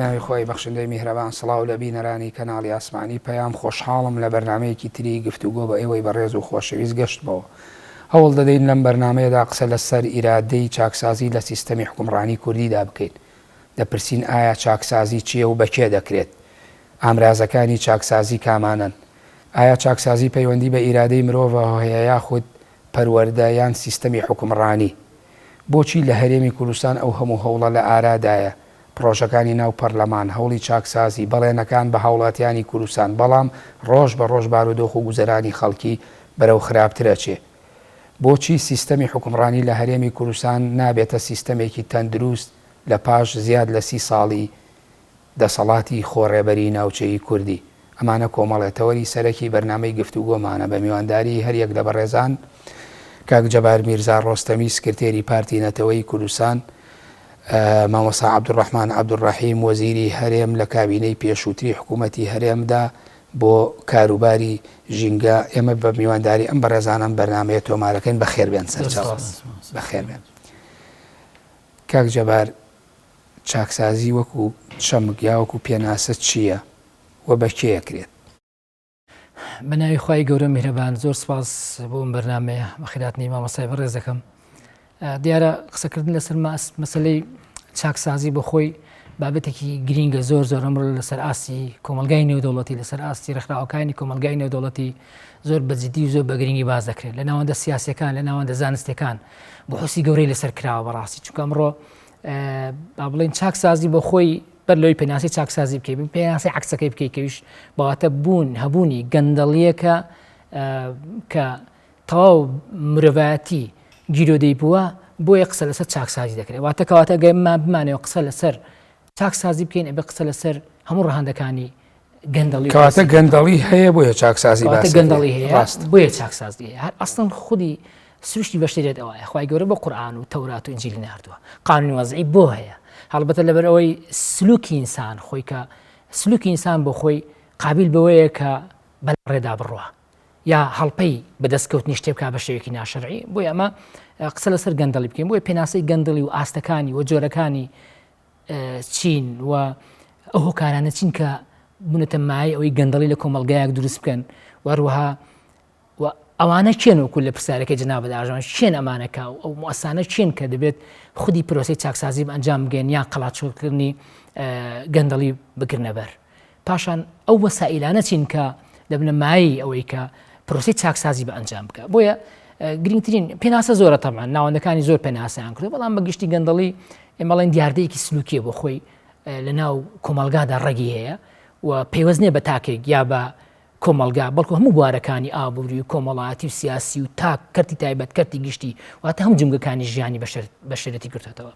بەناوی خۆی بەخشندەی میهرەبان سڵاو لە بینەرانی کەناڵی ئاسمانی پەیام خۆشحاڵم لە بەرنمەیەکی تری گفتوگۆ بە ئێوەی بەڕێز و خۆشەویست گەشتبەوە هەوڵ دەدەین لەم بەرنمەیەدا قسە لەسەر ئیرادەی چاکسازی لە سیستەمی حکومڕانی کوردیدا بکەین. دەپرسین ئایا چاکسازی چییە و بەکێ دەکرێت؟ ئامرازەکانی چاکسازی کامانن؟ ئایا چاکسازی پەیوەندی بە ئیرادەی مرۆڤ هەیە یاخود پەروەردەیان سیستەمی حکومڕانی؟ بۆچی لە هەرێمی کوردستان ئەو هەموو هەوڵە لە ئارادایە؟ پرۆژەکانی ناو پەرلەمان هەوڵی چاکسازی بەڵێنەکان بە هاوڵاتیانی کوردستان بەڵام ڕۆژ بە ڕۆژ بارودۆخ و گوزەرانی خەڵکی بەرەو خراپترە چێ؟ بۆچی سیستەمی حکومڕانی لە هەرێمی کوردستان نابێتە سیستەمێکی تەندروست لە پاش زیاد لە 30 ساڵی دەسەڵاتی خۆڕێبەری ناوچەی کوردی؟ ئەمانە کۆمەڵێتەوەری سەرەکی بەرنامەی گفتوگۆمانە بە میوانداری هەریەک لە بەڕێزان کاک جەبار میرزا ڕۆستەمی سکرتێری پارتی نەتەوەی کوردستان، مامۆستا عەبدوڕەحمان عەبدوڕەحیم وەزیری هەرێم لە کابینەی پێشووتری حکوومەتی هەرێمدا بۆ کاروباری ژینگە. ئێمە بە میوانداری ئەم بەڕێزانم بەرنامەیە تۆمارەکەین بەخێربێن سەرچاو بەخێربێن. کاک جەبار، چاکسازی وەکو چەمک یا وەکو پێناسە چییە و بەکێیەکرێت؟ بەناوی خوای گەورە میهرەبان زۆر سپاس بۆ ئەم بەرنامەیە بەخێراتنی مامۆستای بەڕێز دەکەم. دیارە قسەکردن لەسەر مەسەلەی چاکسازی بە خۆی بابەتێکی گرینگە زۆر ئەمڕۆ لەسەر ئاستی کۆمەلگای نێودەوڵەتی لەسەر ئاستی ڕێکخراوەکانی کۆمەلگای نێودەوڵەتی زۆر بەجددی و زۆر بە گرنگی باز دەکرێت لە ناوەندە سیاسیەکان لە ناوەندە زانستیەکان بۆ حوسی گەورەی لەسەر کراوە بەڕاستی. چونکە ئەمڕۆ با بڵێن چاکسازی بە خۆی بەر لەوەی پێناسی چاکسازی بکەین پێناسی عەکسەکەی بکەیتکەویش بەواتە هەبوونی گەندەڵیەکە کە تەواو مرۆڤایەتی گیرۆدەی بووە بۆیە قسە لەسەر چاکسازی دەکرێت. واتە کەواتە گەیمان بمانەوە قسە لەسەر چاکسازی بکەین ئەبێ قسە لەسەر هەموو ڕەهەندەکانی گەندەڵی. کەواتە گەندەڵی هەیە بۆیە چاکسازی گەندەڵی هەیە بۆیە چاکسازی هەیە. هەر ئەسڵەن خودی سروشتی بەشێت ئەوەیە خوای گەورە بە قورئان و تەورات و ئینجیل ناردووە قانونی وەزعی بۆ هەیە. هەڵبەتە لەبەر ئەوەی سلوکی ئینسان خۆی کە سلوکی ئینسان بۆ خۆی قابل بەوەیە کە بەڵێڕێدا بڕوە یا هەڵپەی بەدەستکەوتنی شتێ بکا بە شێوەیەکی ناشەرعی. بۆیە ئەمە قسە لەسەر گەندەڵی بکەین. بۆیە پێناسەی گەندەڵی و ئاستەکانی و جۆرەکانی چین و ئەو هۆکارانە چین کە بوونەتە مای ئەوەی گەندەڵی لە کۆمەلگایەک دروست بکەن وەروەها ئەوانە چێن وەکو لە پرسیارەکەی جەناب ئاژەوان چێن ئەمانەکە و ئەو موەسسانە چێن کە دەبێت خودی پرۆسەی چاکسازی ئەنجام بگەن یان قەڵاچۆکردنی گەندەڵی بگرنە بەر. پاشان ئەو وەسائلانە چین کە دەبنە مای ئەوەی کە پرۆسەی چاکسازی بە ئەنجام بکە. بۆیە گرنگترین پێناسە زۆرە تەمان ناوەندەکانی زۆر پێناسەیان کرد بەڵام بەگشتی گەندەڵی ئێمەڵێن دیاردەیەکی سلوکیە بۆ خۆی لە ناو کۆمەلگادا ڕێگی هەیە و پەیوەست نییە بە تاکێک یا بە کۆمەلگا بەڵکو هەموو بوارەکانی ئابووری و کۆمەڵایەتی و سیاسی و تا کەرتی تایبەت کەرتی گشتی واتە هەموو جنگەکانی ژیانی بەشێرەتی کردێتەوە.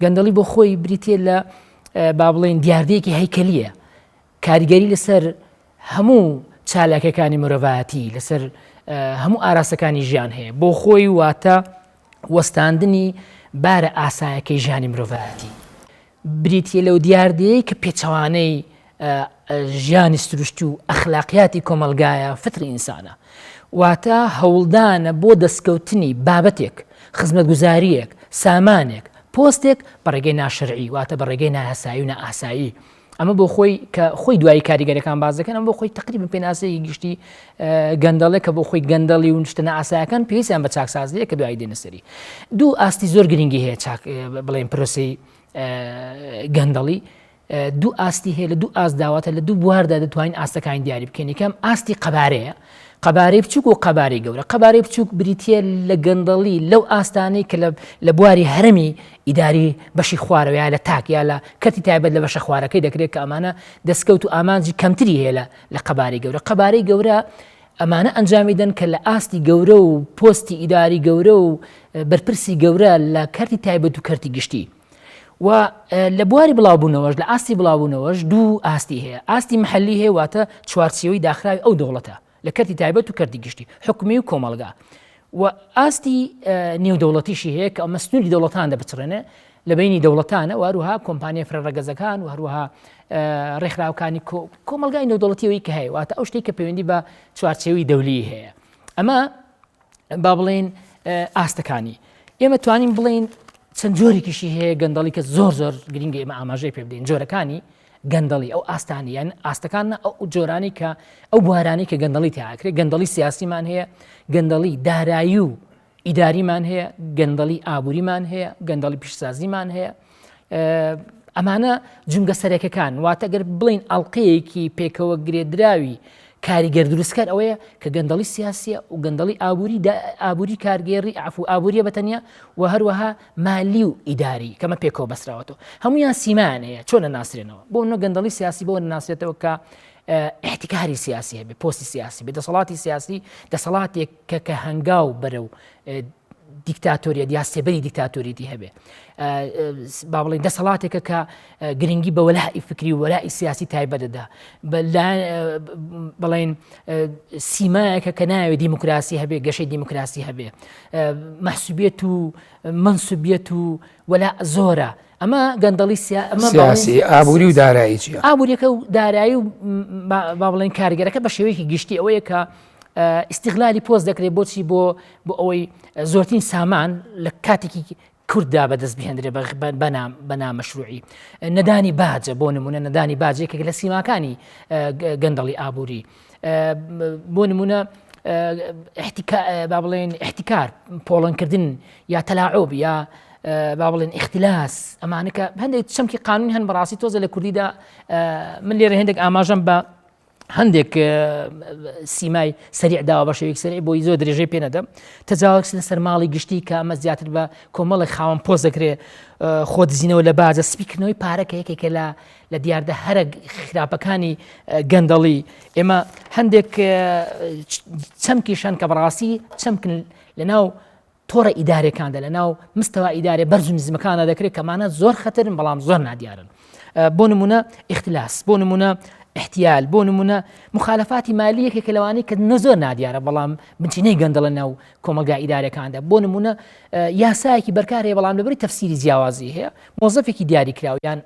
گەندەڵی بۆ خۆی بریتێ لە با بڵێن دیاردەیەکی هەیکەلیە کاریگەری لەسەر هەموو چالاکیەکانی مرۆڤایەتی لەسەر هەموو ئاراستەکانی ژیان هەیە بۆ خۆی واتە وەستاندنی بارە ئاسایەکەی ژیانی مرۆڤایەتی. بریتە لەو دیاردەیە کە پێچەوانەی ژیانی سروشتی و ئەخلاقیاتی کۆمەلگایە فتری ئینسانە واتە هەوڵدانە بۆ دەستکەوتنی بابەتێک خزمەتگوزاریەک سامانێک پۆستێک بەڕێگەی ناشەرعی واتە بەڕێگەی ناهەسایی و نائاسایی. ئەمە بۆ خۆی کە خۆی دوایی کاریگەرەکان باز دەکەن ئەم بۆ خۆی تقریبا پێناسەیەکی گشتی گەندەڵێک کە بۆ خۆی گەندەڵی و شتە نائاسایەکان پێویستیان بە چاکسازیە کە دوایی دێنە سەری. دوو ئاستی زۆر گرنگی هەیە بڵێن پرۆسەی گەندەڵی. دوو ئاستی هەیە لە دوو ئاست داواتە لە دوو بواردا دەتوانین ئاستەکانی دیاری بکەین. یەکەم ئاستی قەبارەیە قەبارەی بچووک و قەبارەی گەورە. قەبارەی بچووک بریتە لە گەندەڵی لەو ئاستانەی کە لە بواری هەرمی ئیداری بەشی خوارەوە یا لە تاک یا لە کەرتی تایبەت لە بەشە خوارەکەی دەکرێت کە ئەمانە دەستکەوت و ئامانجی کەمتری هەیە لە قەبارەی گەورە. قەبارەی گەورە ئەمانە ئەنجامی دەن کە لە ئاستی گەورە و پۆستی ئیداری گەورە و بەرپرسی گەورە لە کەرتی تایبەت و کەرتی گشتی و لە بواری بڵاوبوونەوەش لە ئاستی بڵاوبوونەوەش دوو ئاستی هەیە. ئاستی محەلی هەیە واتە چوارچێوەی داخراوی ئەو دەوڵەتە لە کەرتی تایبەت و کەرتی گشتی حکومی و کۆمەلگا و ئاستی نێودەوڵەتیشی هەیە کە ئەمە سنووری دەوڵەتان دەبچڕێنێ لە بینی دەوڵەتانە و هەروەها کۆمپانیای فرەڕەگەزەکان و هەروەها ڕێکخراوەکانی کۆمەلگای نێودەوڵەتیەوەی کە هەیە واتە ئەو شتێک کە پەیوەندی بە چوارچێوەی دەولی هەیە. ئەمە با بڵێن ئاستەکانی ئێمە توانین بڵێن چەند جۆرێکیشی هەیە گەندەڵی کە زۆر گرنگە ئێمە ئاماژەی پێ بدەین. جۆرەکانی گەندەڵی ئەو ئاستانی یان ئاستەکان ئەو جۆرانی کە ئەو بوارانی کە گەندەڵی تیاکرێت گەندەڵی سیاسیمان هەیە گەندەڵی دارایی و ئیداریمان هەیە گەندەڵی ئابووریمان هەیە گەندەڵی پیشسازیمان هەیە ئەمانە جونگە سەرەکەکان واتە گەر بڵین ئەڵلقەیەکی پێکەوە گرێدراوی کاریگەر دروستکار ئەوەیە کە گەندەڵی سیاسیە و گەندەڵی ئابووری کارگێڕی عفو ئابووریە بەتەنیا و هەروەها مالی و ئیداری کەمە پێکەوە بەسراوەتەوە هەمویان سیمان هەیە چۆن ناسرێنەوە بۆ نە گەندەڵی سیاسی بۆ ناسرێتەوە کە احتیکاری سیاسی هەبێ پۆستی سیاسی بێ دەسەڵاتی سیاسی دەسەڵاتێک کە هەنگاو بەرەو دیکتاتۆریە یا سێبەری دیکتاتۆریەتی هەبێ با بڵێن دەسەڵاتێکە کە گرنگی بە وەلای فکری و وەلای سیاسی تایبەتەدا بڵێن سیمایەکە کە ناوێت دیموکراسی هەبێ گەشەی دیموکراسی هەبێ مەحسوبیەت و منسوبیەت و وەلا زۆرە ئەمە گەندەڵی سیاسی ئابووری و دارایی چیە؟ ئابووریەکە و دارایی و با بڵێن کارگەرەکە بە شێوەیەکی گشتی ئەوەیە کە ئیستیغلالی پۆست دەکرێت بۆچی بۆ ئەوەی زۆرترین سامان لە کاتێکی کورددا بەدەست بهێنرێ بە نامەشروعی نەدانی باجە بۆ نمونە نەدانی باجێکێک لە سیماکانی گەندەڵی ئابووری بۆ نمونە با بڵێن احتیکار پۆڵەنکردن یا تەلاعوب یا با بڵێن اختلاس ئەمانەکە هەندێک چەمکی قانونی هەن بەڕاستی تۆزە لە کوردیدا من لێرە هێندێک ئاماژەم بە هەندێک سیمای سەریعداوە بە شێوەیەک سەریع بۆی زۆر درێژەی پێ نەدەم تەجاوز لەسەر ماڵی گشتی کە ئەمە زیاتر بە کۆمەڵی خاوەن پۆست دەکرێت خۆ دزینەوە لە باجە سپیکردنەوەی پارەکە یەکێکە لە دیاردە هەرە خراپەکانی گەندەڵی ئێمە هەندێک چەمکیشان کە بەڕاستی چەمکن لەناو تۆڕە ئیدارەکاندا لەناو مستەوا ئیدارێ بەرز و نزمەکانە دەکرێت کەمانە زۆر خەترن بەڵام زۆر نادیارن بۆ نمونە اختلاس بۆ نمونە احتیال بۆ نمونە مخالفاتی مالیەکێکە لەوانەیە کە زۆر نادیارە بەڵام بنچینەی گەندەڵە ناو کۆمەلگا ئیدارەکاندا بۆ نمونە یاسایەکی بەرکارەیە بەڵام لەبەری تەفسیری جیاوازی هەیە مۆزەفێکی دیاری کراو یان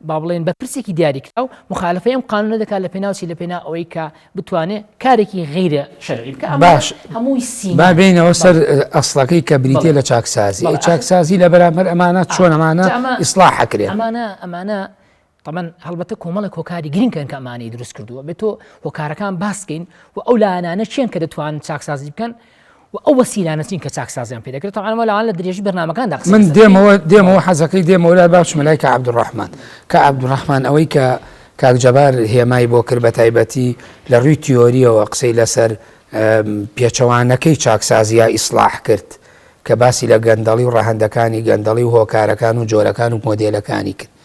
با بڵێن بە پرسێکی دیاری کراو مخالفەی ئەم قانونە دەکات لە پێناوچی لە پێنا ئەوەی کە بتوانێت کارێکی غیرە شەرعی بکە باش هەمووی سیما با بینەوە سەر ئەسڵەکەی کە بریتێ لە چاکسازی لە بەرامبەر ئەمانە چۆن ئەمانە ئیسلاح حەکرێن ئەمانە طبعا هەڵبەتە کۆمەڵێک هۆکاری گرنگکەن کە ئەمانەی دروست کردووە بێتۆ هۆکارەکان باسکەین و ئەو لایەنانە چیان کە دەتوانن چاکسازی بکەن و ئەو وەسیلانە چین کە چاکسازیان پێ دەکرێت طبعا لەوان لە درێژی بەرنامەکاندا من دێمەوە حەزەکەی دێمەوە لای باش مەلای کە عەبدوڕەحمان کە عەبدوڕەحمان ئەوەی کە کاک جەبار هێمای بۆ کرد بە تایبەتی لە ڕووی تیۆریەوە قسەی لەسەر پێچەوانەکەی چاکسازی یا ئیسلاح کرد کە باسی لە گەندەڵی و ڕەهەندەکانی گەندەڵی و هۆکارەکان و جۆرەکان و مۆدێلەکانی کرد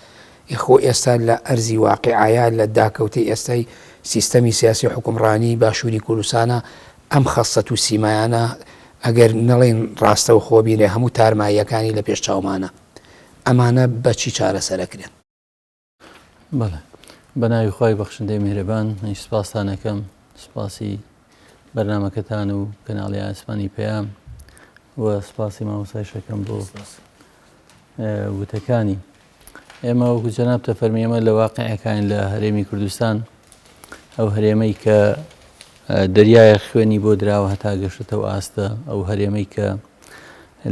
خۆ ئێستا لە ئەرزی واقعایە لە داکەوتی ئێستای سیستەمی سیاسی حکومڕانی باشووری کوردستانە ئەم خەسەت و سیمایانە ئەگەر نەڵێن ڕاستە و خۆبینێ هەموو تارماییەکانی لە پێش چاومانە ئەمانە بەچی چارەسەرەکرێن بەڵێ بەناوی خۆی بەخشندەی میهرەبان سوپاسانەکەم سوپاسی بەرنامەکەتان و کەناڵی ئاسمانی پێیام و سوپاسی مامۆستای شەکەم بۆ وتەکانی ئێمە وەکو جەناب تەفەرمی ئێمە لە واقعەکان لە هەرێمی کوردستان ئەو هەرێمەی کە دەریایە خوێنی بۆ دراوە هەتا گەشتەوە ئاستە ئەو هەرێمەی کە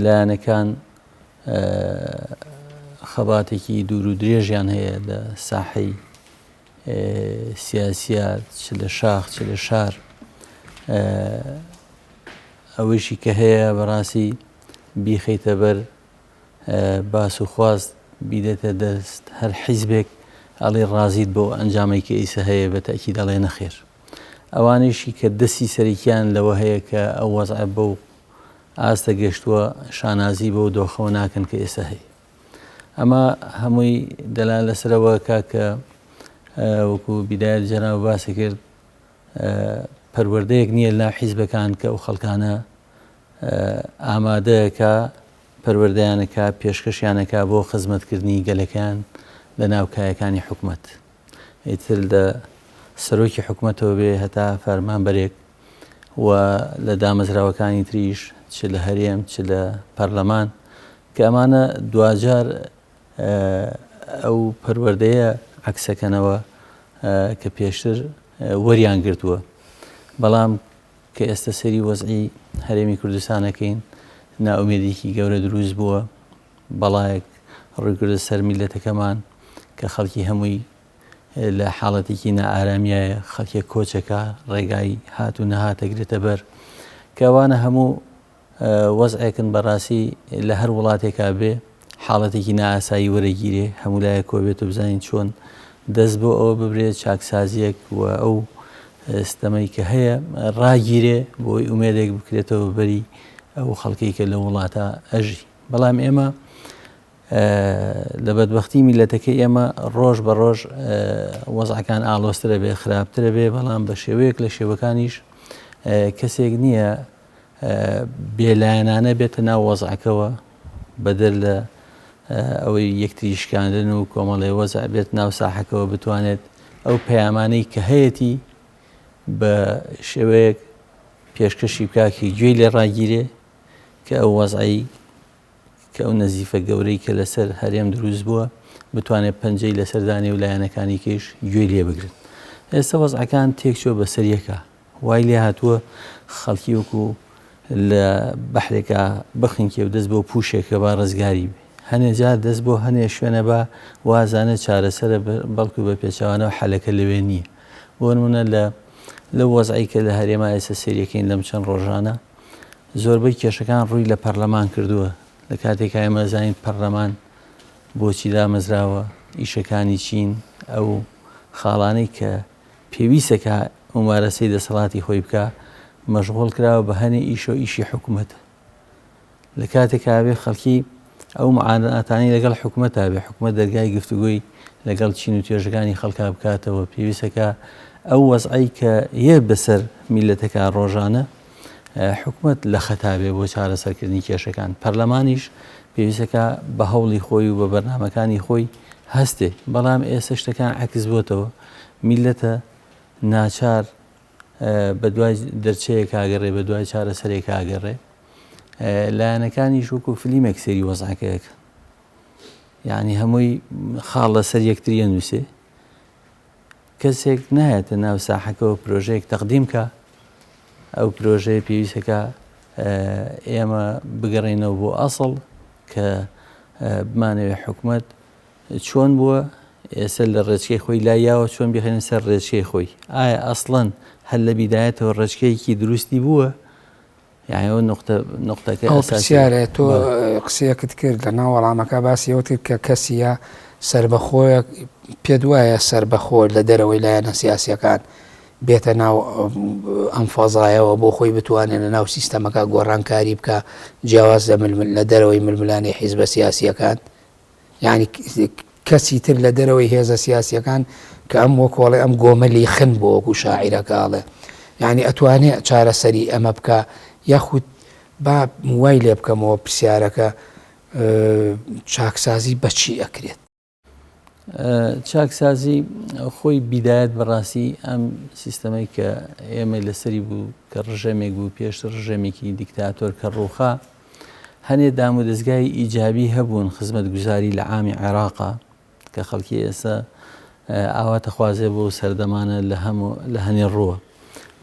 لایەنەکان خەباتێکی دوور و درێژیان هەیە لە ساحەی سیاسیات چ لە شاخ چ لە شار ئەوەیشی کە هەیە بەڕاستی بیخەیتە بەر باس و خواست بیدێتە دەست هەر حیزبێک ئەڵێ ڕازیت بۆ ئەنجامێکی کە ئیسە هەیە بە تەکید دەڵێ نەخێر ئەوانەیشی کە دەستی سەرکیان لەوە هەیە کە ئەو وەزع بە و ئاستە گەشتووە شانازی بۆ دۆخەوە ناکەن کە ئێستا هەیە ئەمە هەمووی دەلال لەسەرەوە کاکە وەکو بیدایەت جەناب باسی کرد پەروەردەیەک نییە لا حیزبەکان کە ئەو خەڵکانە ئامادەیەکە پەروەردەیانەکە پێشکەشیانەکە بۆ خزمەتکردنی گەلەکان لە ناوکایەکانی حکوومەت ئیتر لە سەرۆکی حکوومەتەوە بێ هەتا فەرمانبەرێک و لە دامەزراوەکانی تریش چ لە هەرێم چ لە پەرلەمان کە ئەمانە دوجار ئەو پەروەردەیە عەکسەکەنەوە کە پێشتر وەریان گرتووە بەڵام کە ئێستا سەری وەزعی هەرێمی کوردستانەکەین ناومێدێکی گەورە دروست بووە بەڵایەک ڕوویکردە سەر میلەتەکەمان کە خەڵکی هەمووی لە حاڵەتێکی نائارامیایە خەڵکێک کۆچەکە ڕێگای هات و نەهاتەگرێتە بەر کەوانە هەموو وەزعێکن بەڕاستی لە هەر وڵاتێکا بێ حاڵەتێکی نائاسایی وەرەگیرێ هەموو لایە کۆبێت و بزانین چۆن دەست بۆ ئەوە ببرێت چاکسازیەک و ئەو ستەمەی کە هەیە ڕاگیرێ بۆی ئومێدێک بکرێتەوە بەری ئەو خەڵکی کە لە وڵاتە ئەژی بەڵام ئێمە لە بەدبەختی میلەتەکەی ئێمە ڕۆژ بە ڕۆژ وەزعەکان ئاڵۆسترە بێ خراپترە بێ بەڵام بە شێوەیەک لە شێوەکانیش کەسێک نییە بێلایەنانە بێتە ناو وەزعەکەەوە بەدەر لە ئەوەی یەکتری شکاندن و کۆمەڵی وەزع بێت ناو ساحەکەەوە بتوانێت ئەو پەیامانەی کە هەیەی بە شێوەیەک پێشکەشی بکاکی گوێی لێ ڕاگیرێ کە ئەو وەزعی کە ئەو نەزیفە گەورەی کە لەسەر هەرێم دروست بووە بتوانێت پەنجەی لەسەردانی و لایەنەکانی کەش گوێی لێ بگرن. ئێستا وەزعەکان تێکچۆ بەسەریەکە وای لێ هاتووە خەڵکی وەکو لە بەحرێکە بخینکێ و دەست بۆ پوشێکە با ڕزگاری بێ هەنێ جار دەست بۆ هەنێ شوێنە بە وازانە چارەسەرە بەڵکو بە پێچوانەوە حەلەکە لەوێ نییە بۆ نمونە لە وەزعی کە لە هەرێما ئێستا سەریەکەین لەم چەند ڕۆژانە زۆربەی کێشەکان ڕووی لە پەرلەمان کردووە لە کاتێکا ئێمە زانین پەرلەمان بۆچی دامەزراوە ئیشەکانی چین ئەو خاڵانەی کە پێویستەکە ئومارەسەی دەسەڵاتی خۆی بکە مەشغوڵ کراوە بە هەنێ ئیشۆ ئیشی حکوومەتە لە کاتێکا بێ خەڵکی ئەو معاناتانی لەگەڵ حکوومەتە بێ حکوومەت دەرگای گفتوگوی لەگەڵ چین و توێژەکانی خەڵکا بکاتەوە پێویستەکە ئەو وەزعی کە یە بەسەر میلەتەکە ڕۆژانە حکوومەت لە خەتابێ بۆ چارەسەرکردنی کێشەکان پەرلەمانیش پێویستەکە بە هەوڵی خۆی و بە بەرنامەکانی خۆی هەستێ بەڵام ئێستا شتەکان عەکس بۆتەوە میلەتە ناچار بە دوای دەرچەیە کاگەڕێ بە دوای چارەسەرێک کاگەڕێ لایەنەکانی شوکو فلیمێک سەری وەزعەکەیەکە یعنی هەمووی خاڵ لەسەر یەکتریە نووسێ کەسێک نایەتە ناو ساحەکەەوە پرۆژەیەک تەقدیم کە ئەو پرۆژەیە پێویستەکە ئێمە بگەڕێنەوە بۆ ئەسڵ کە بمانەوێ حکوومەت چۆن بووە ئێستا لە ڕێچکەی خۆی لایاوە چۆن بخێنن سەر ڕێچکەی خۆی ئایا ئەسڵەن هەر لە بیدایەتەوە ڕێچکەیەکی دروستی بووە یعنی ئەو نقطەکە ئەساسیارە تۆ قسەیەکت کرد لە ناو وەڵامەکە باسیەوەتر کە کەسیە سربەخۆیە پێت وایە سربەخۆ لە دەرەوەی لایەنە سیاسیەکان بێتە ناو ئەم فەزایەوە بۆ خۆی بتوانێت لە ناو سیستەمەکە گۆڕانکاری بکە جیاواز لە دەرەوەی ململانی حیزبە سیاسیەکان یعنی کەسی تر لە دەرەوەی هێزە سیاسیەکان کە ئەم وەکۆڵێ ئەم گۆمەلی خن بۆ وەکو شاعیرەکەڵێ یعنی ئەتوانێت چارەسەری ئەمە بکە یاخود با وای لێ بکەمەوە پرسیارەکە چاکسازی بەچی ئەکرێت چاکسازی خۆی بیدایەت بەڕاستی ئەم سیستەمەی کە ئێمە لەسەری بوو کە ڕژەمێک بوو پێش ڕژەمێکی دیکتاتۆر کە ڕووخا هەنێ دام و دەستگای ئیجابی هەبوون خزمەت گوزاری لە عامی عێراقا کە خەڵکی ئێستا ئاواتە خوازێ بۆ سەردەمانە لە هەنێ ڕووە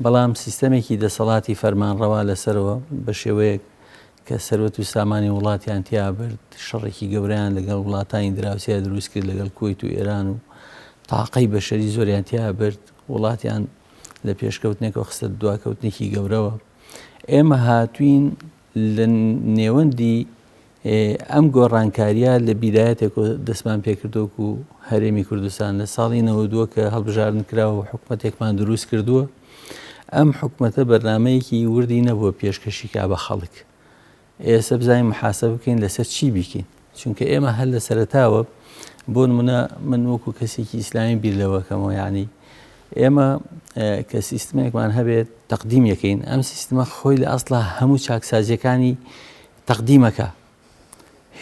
بەڵام سیستەمێکی دەسەڵاتی فەرمانڕەوا لەسەرەوە بە شێوەیەک کە سەروەت و سامانی وڵاتیان تیا برد شەڕێکی گەورەیان لەگەڵ وڵاتانی دراوسیا دروست کرد لەگەڵ کۆیت و ئێران و تاقەی بەشەری زۆریان تیا برد وڵاتیان لە پێشکەوتنێکەوە خستە دواکەوتنێکی گەورەوە ئێمە هاتوین لە نێوەندی ئەم گۆڕانکاریە لە بیدایەتێک دەستمان پێکردووەک و هەرێمی کوردستان لە ساڵی 92 کە هەڵبژاردن کراوە حکوومەتێکمان دروست کردووە ئەم حکوومەتە بەرنامەیەکی وردی نەبووە پێشکەشیکا بە خەڵک ئێستا بزانین محاسەبە بکەین لەسەر چی بیکەین چونکە ئێمە هەر لە سەرەتاوە بۆ نمونە من وەکو کەسێکی ئیسلامی بیرلەوەکەمەوە یعنی ئێمە کە سیستمێکمان هەبێت تەقدیم یەکەین ئەم سیستمە خۆی لە ئەسڵا هەموو چاکسازیەکانی تەقدیمەکە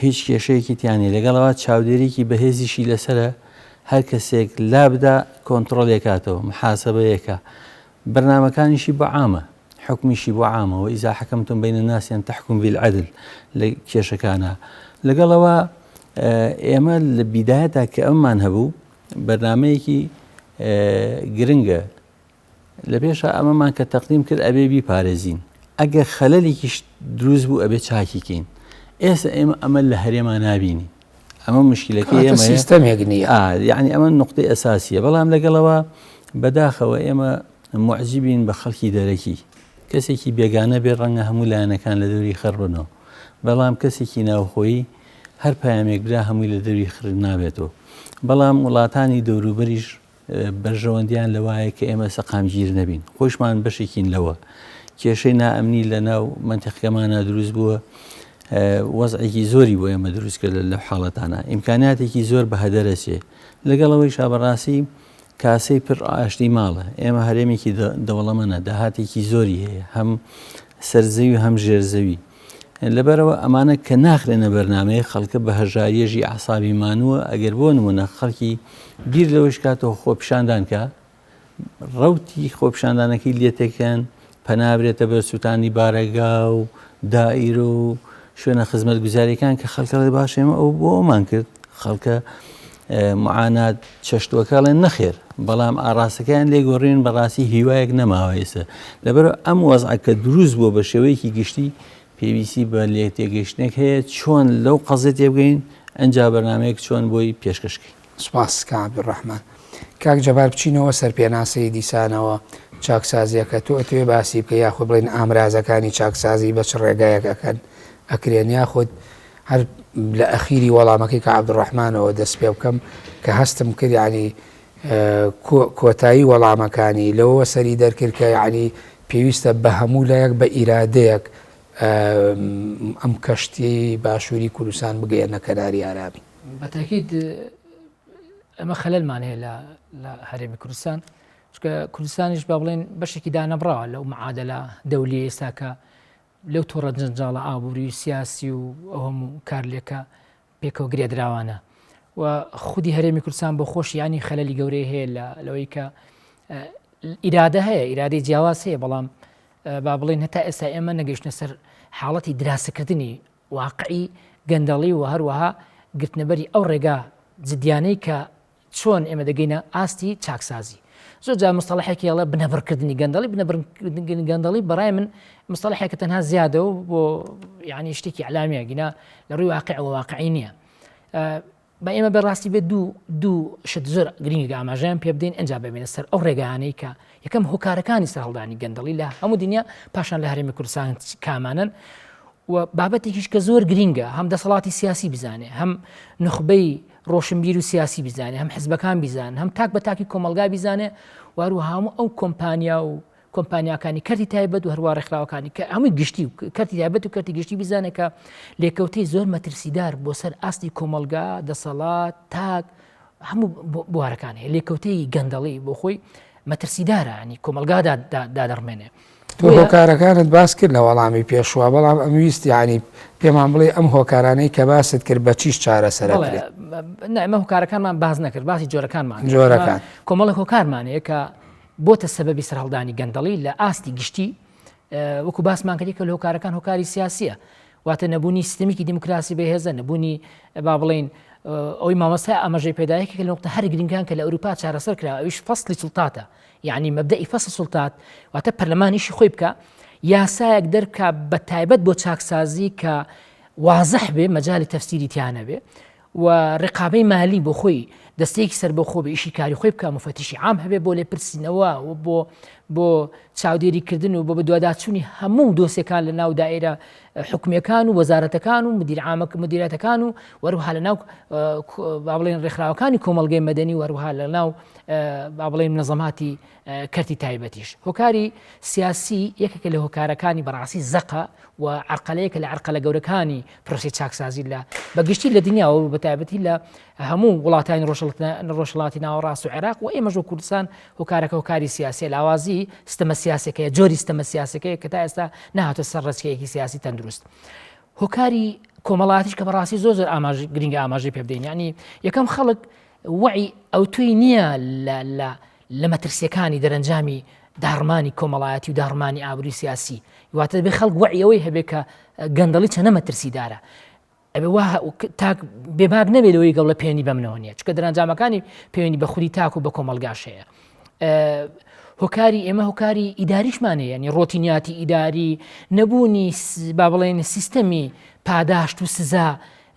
هیچ کێشەیەکی تیانێ لەگەڵەوە چاودێریکی بەهێزیشی لەسرە هەر کەسێک لابدا کۆنتترۆلێکاتەوە محاسبەیەکە بەرنامەکانیشی بە عامە حکمیشی بۆ عامەوە ئیزا حەکەمتم بینە ناسیان تەحکم بالعدل لە کێشەکانە لەگەڵەوە ئێمە لە بیدایەتا کە ئەممان هەبوو بەرنمەیەکی گرنگە لە پێشە ئەمەمان کە تەقدیم کرد ئەبێ بیپارێزین ئەگەر خەلەلێکیش دروست بوو ئەبێ چاکیکەین ئێستا ئێمە ئەمە لە هەرێما نابینی ئەمە مشکلەکە سیستەمێک نییە یعنی ئەمە نقطەی ئەساسیە بەڵام لەگەڵەوە بەداخەوە ئێمە معجبین بە خەڵکی دەرەکی کەسێکی بێگانە بێ ڕەنگە هەموو لایەنەکان لە دەوری خەر بنەوە بەڵام کەسێکی ناوخۆیی هەر پامێک برا هەمووی لە دەوری خر نابێتەوە بەڵام وڵاتانی دەوروبەریش بەرژەوەندیان لەوایە کە ئێمە سەقامگیر نەبین خۆشمان بەشێکین لەوە کێشەی نائەمنی لە ناو منتیقەکەمانە دروست بووە وەزعێکی زۆری بۆ ئێمە دروست کرد لە حاڵەتانە ئیمکاناتێکی زۆر بە هەدەرەچێ لەگەڵەوەی شابەڕاستی کاسەی پر ئاشتی ماڵە ئێمە هەرێمێکی دەوڵەمەنە داهاتێکی زۆری هەیە هەم سەرزەوی و هەم ژێرزەوی لەبەرەوە ئەمانە کە ناخرێنە بەرنامەیە خەڵکە بە هەژاریەژی عسابی مانووە ئەگەر بۆ نمونە خەڵکی بیر لەوەش کاتەوە خۆپیشاندان کە ڕەوتی خۆپیشاندانەکەی لێتێکەن پەنابرێتە بەر سووتانی بارەگا و دائیرە و شوێنە خزمەت گوزاریەکان کە خەڵکە باش ئێمە ئەو بۆ ئەومان کرد خەڵکە معانات چەشتوەکەڵێن نەخێر بەڵام ئاڕاستەکەیان لێگۆڕێن بەڕاستی هیوایەک نەماوەیسە لەبەرەوە ئەم وەزعەکە دروست بووە بە شێوەیەکی گشتی پێویستی بە لێ تێگەیشتنێک هەیە چۆن لەو قەزت تێبگەین ئەنجا بەرنامەیەک چۆن بۆی پێشکەشکەین. سوپاس کاک عەبدوڕەحمان. کاک جەبار بچینەوە سەر پێناسەی دیسانەوە چاکسازیەکە تۆ ئەتوێ باسی بکە یاخود بڵێن ئامرازەکانی چاکسازی بە چ ڕێگایەکەکەن ئەکرێن یاخود هەر لە ئەخیری وەڵامەکەی کە عەبدوڕەحمانەوە دەست پێ بکەم کە هەستم کرد یعنی کۆتایی وەڵامەکانی لەوە سەری دەرکرد کە یعنی پێویستە بە هەموو لایەک بە ئیرادەیەک ئەم کەشتی باشووری کوردستان بگەێنە کەناری ئارامی. بەتاکید ئەمە خەلەلمان هەیە لە هەرێمی کوردستان چکە کوردستانیش با بڵێن بەشێکی دانەبراوە لەو معادلە دەولی ئێستا کە لەو تۆڕە جەنجاڵە ئابووری سیاسی و ئەو هەموو کارلێکە پێکەوە گرێدراوانە و خودی هەرێمی کوردستان بۆ خۆشی ینی خەلەلی گەورەی هەیە لەوەی کە ئیرادە هەیە ئیرادەی جیاواز هەیە بەڵام با بڵێن هەتا ئێستا ئێمە نەگەیشتە سەر حاڵەتی دراسەکردنی واقعی گەندەڵی و هەروەها گرتنەبەری ئەو ڕێگا جدیانەی کە چۆن ئێمە دەگەینە ئاستی چاکسازی. زۆر جا مستەڵەحێکی ئەڵێ بنەبڕکردنی گەندەڵی بنەبڕکردنی گەندەڵی بەڕای من مستەڵەحێکە تەنها زیادەوە بۆ یعنی شتێکی علامیە گینا لە ڕووی واقعەوە واقعی نییە. بە ئێمە بەڕاستی بێت دوو شت زۆر گرنگی ئاماژەیان پێ بدەین ئەنجا ببێنە سەر ئەو ڕێگەیانەی کە یەکەم هۆکارەکانی سەرهەڵدانی گەندەڵی لە هەموو دنیا پاشان لە هەرێمی کوردستان کامانن و بابەتێکیش کە زۆر گرینگە هەم دەسەڵاتی سیاسی بزانێ هەم نخبەی ڕۆشنبیر و سیاسی بزانێ هەم حزبەکان بیزانن هەم تاک بە تاکی کۆمەلگا بیزانێ وهروە هەموو ئەو کۆمپانیا و کۆمپانیاکانی کەرتی تایبەت و هەروە ڕێکخراوەکانی کە هەمووی گشتی و کەرتی تایبەت و کەرتی گشتی بزانێ کە لێکەوتەی زۆر مەترسیدار بۆ سەر ئاستی کۆمەلگا دەسەڵات تاک هەموو بوارەکان هەیە لێکەوتەی گەندەڵی بۆ خۆی مەترسیدارە ینی کۆمەلگا دادەڕمێنێ. تۆ هۆکارەکانت باس کرد لە وەڵامی پێشوە بەڵام ئەمویست ینی پێمان بڵێ ئەم هۆکارانەی کە باست کرد بە چیش چارەسەرەکرێت. ئەمە هۆکارەکانمان باز نەکرد باسی جۆرەکانمان جۆرەکان کۆمەڵی هۆکارمانەیە کە بۆتە سەبەبی سەرهەڵدانی گەندەڵی لە ئاستی گشتی وەکو باسمان کردی کە لە هۆکارەکان هۆکاری سیاسیە واتە نەبوونی سیستەمێکی دیموکراسی بەهێزە نەبوونی با بڵێن ئەوەی مامەسای ئاماژەی پێدایەکە لە نقطە هەر گرنگان کە لە ئەوروپا چارەسەر کرا ئەویش فەسڵی سوڵتاتە یعنی مەبدەئی فەسڵ سوڵتات واتە پەرلەمانیشی خۆی بکە یاسایەک دەرکا بە تایبەت بۆ چاکسازی کە وازەح بێ مەجالی تەفسیری تیانە بێ و ڕێقابەی مالی بۆ خۆی دەستەیەکی سەر بۆ خۆ بە ئیشی کاری خۆی بکە مفەتیشی عام هەبێ بۆ لێپرسینەوە و بۆ چاودێریکردن و بۆ بە دوواداچوونی هەموو دۆسیەکان لە ناو دائیرە حکومیەکان و وەزارەتەکان و مدیرەتەکان و وەروها لە ناو با بڵێن ڕێکخراوەکانی کۆمەڵگەی مەدەنی وەروها لە ناو با بڵێن منەظەماتی کەرتی تایبەتیش. هۆکاری سیاسی یەکێکە لە هۆکارەکانی بەڕاستی زەقە و عەرقەلەیەکە لە عەرقەلە گەورەکانی پرۆسەی چاکسازی لە بەگشتی لە دنیاوە و بەتایبەتی لە هەموو وڵاتانی ڕۆژهەڵاتی ناوەڕاست و عێراق و ئێمەژ کوردستان هۆکارەکە هۆکاری سیاسی لاوازی ستەمە سیاسەکەیە جۆری ستەمە سیاسەکەیە کە تا ئێستا نهاتە سەر ڕێچکەیەکی سیاسی تەندروست. هۆکاری کۆمەڵاتیش کە بەڕاستی زۆر گرنگە ئاماژەی پێ بدەین ینی یەکەم خەڵک وعی ئەو توی نییە لە مەترسیەکانی دەرەنجامی داڕمانی کۆمەڵایەتی و داڕمانی ئابووری سیاسی واتە بێ خەڵک وعی ئەوەی هەبێ کە گەندەڵی چەنە مەترسیدارە ئەبێ وا تاک بێباک نەبێتەوەی گەڵ لە پێێنی بەمنەوە نیە چکە دەرەنجامەکانی پەیوەندی بە خودی تاک و بە کۆمەلگاش هەیە. هۆکاری ئێمە هۆکاری ئیداریشمانەیە ینی ڕۆتینیاتی ئیداری نەبوونی با بڵێن سیستەمی پاداشت و سزا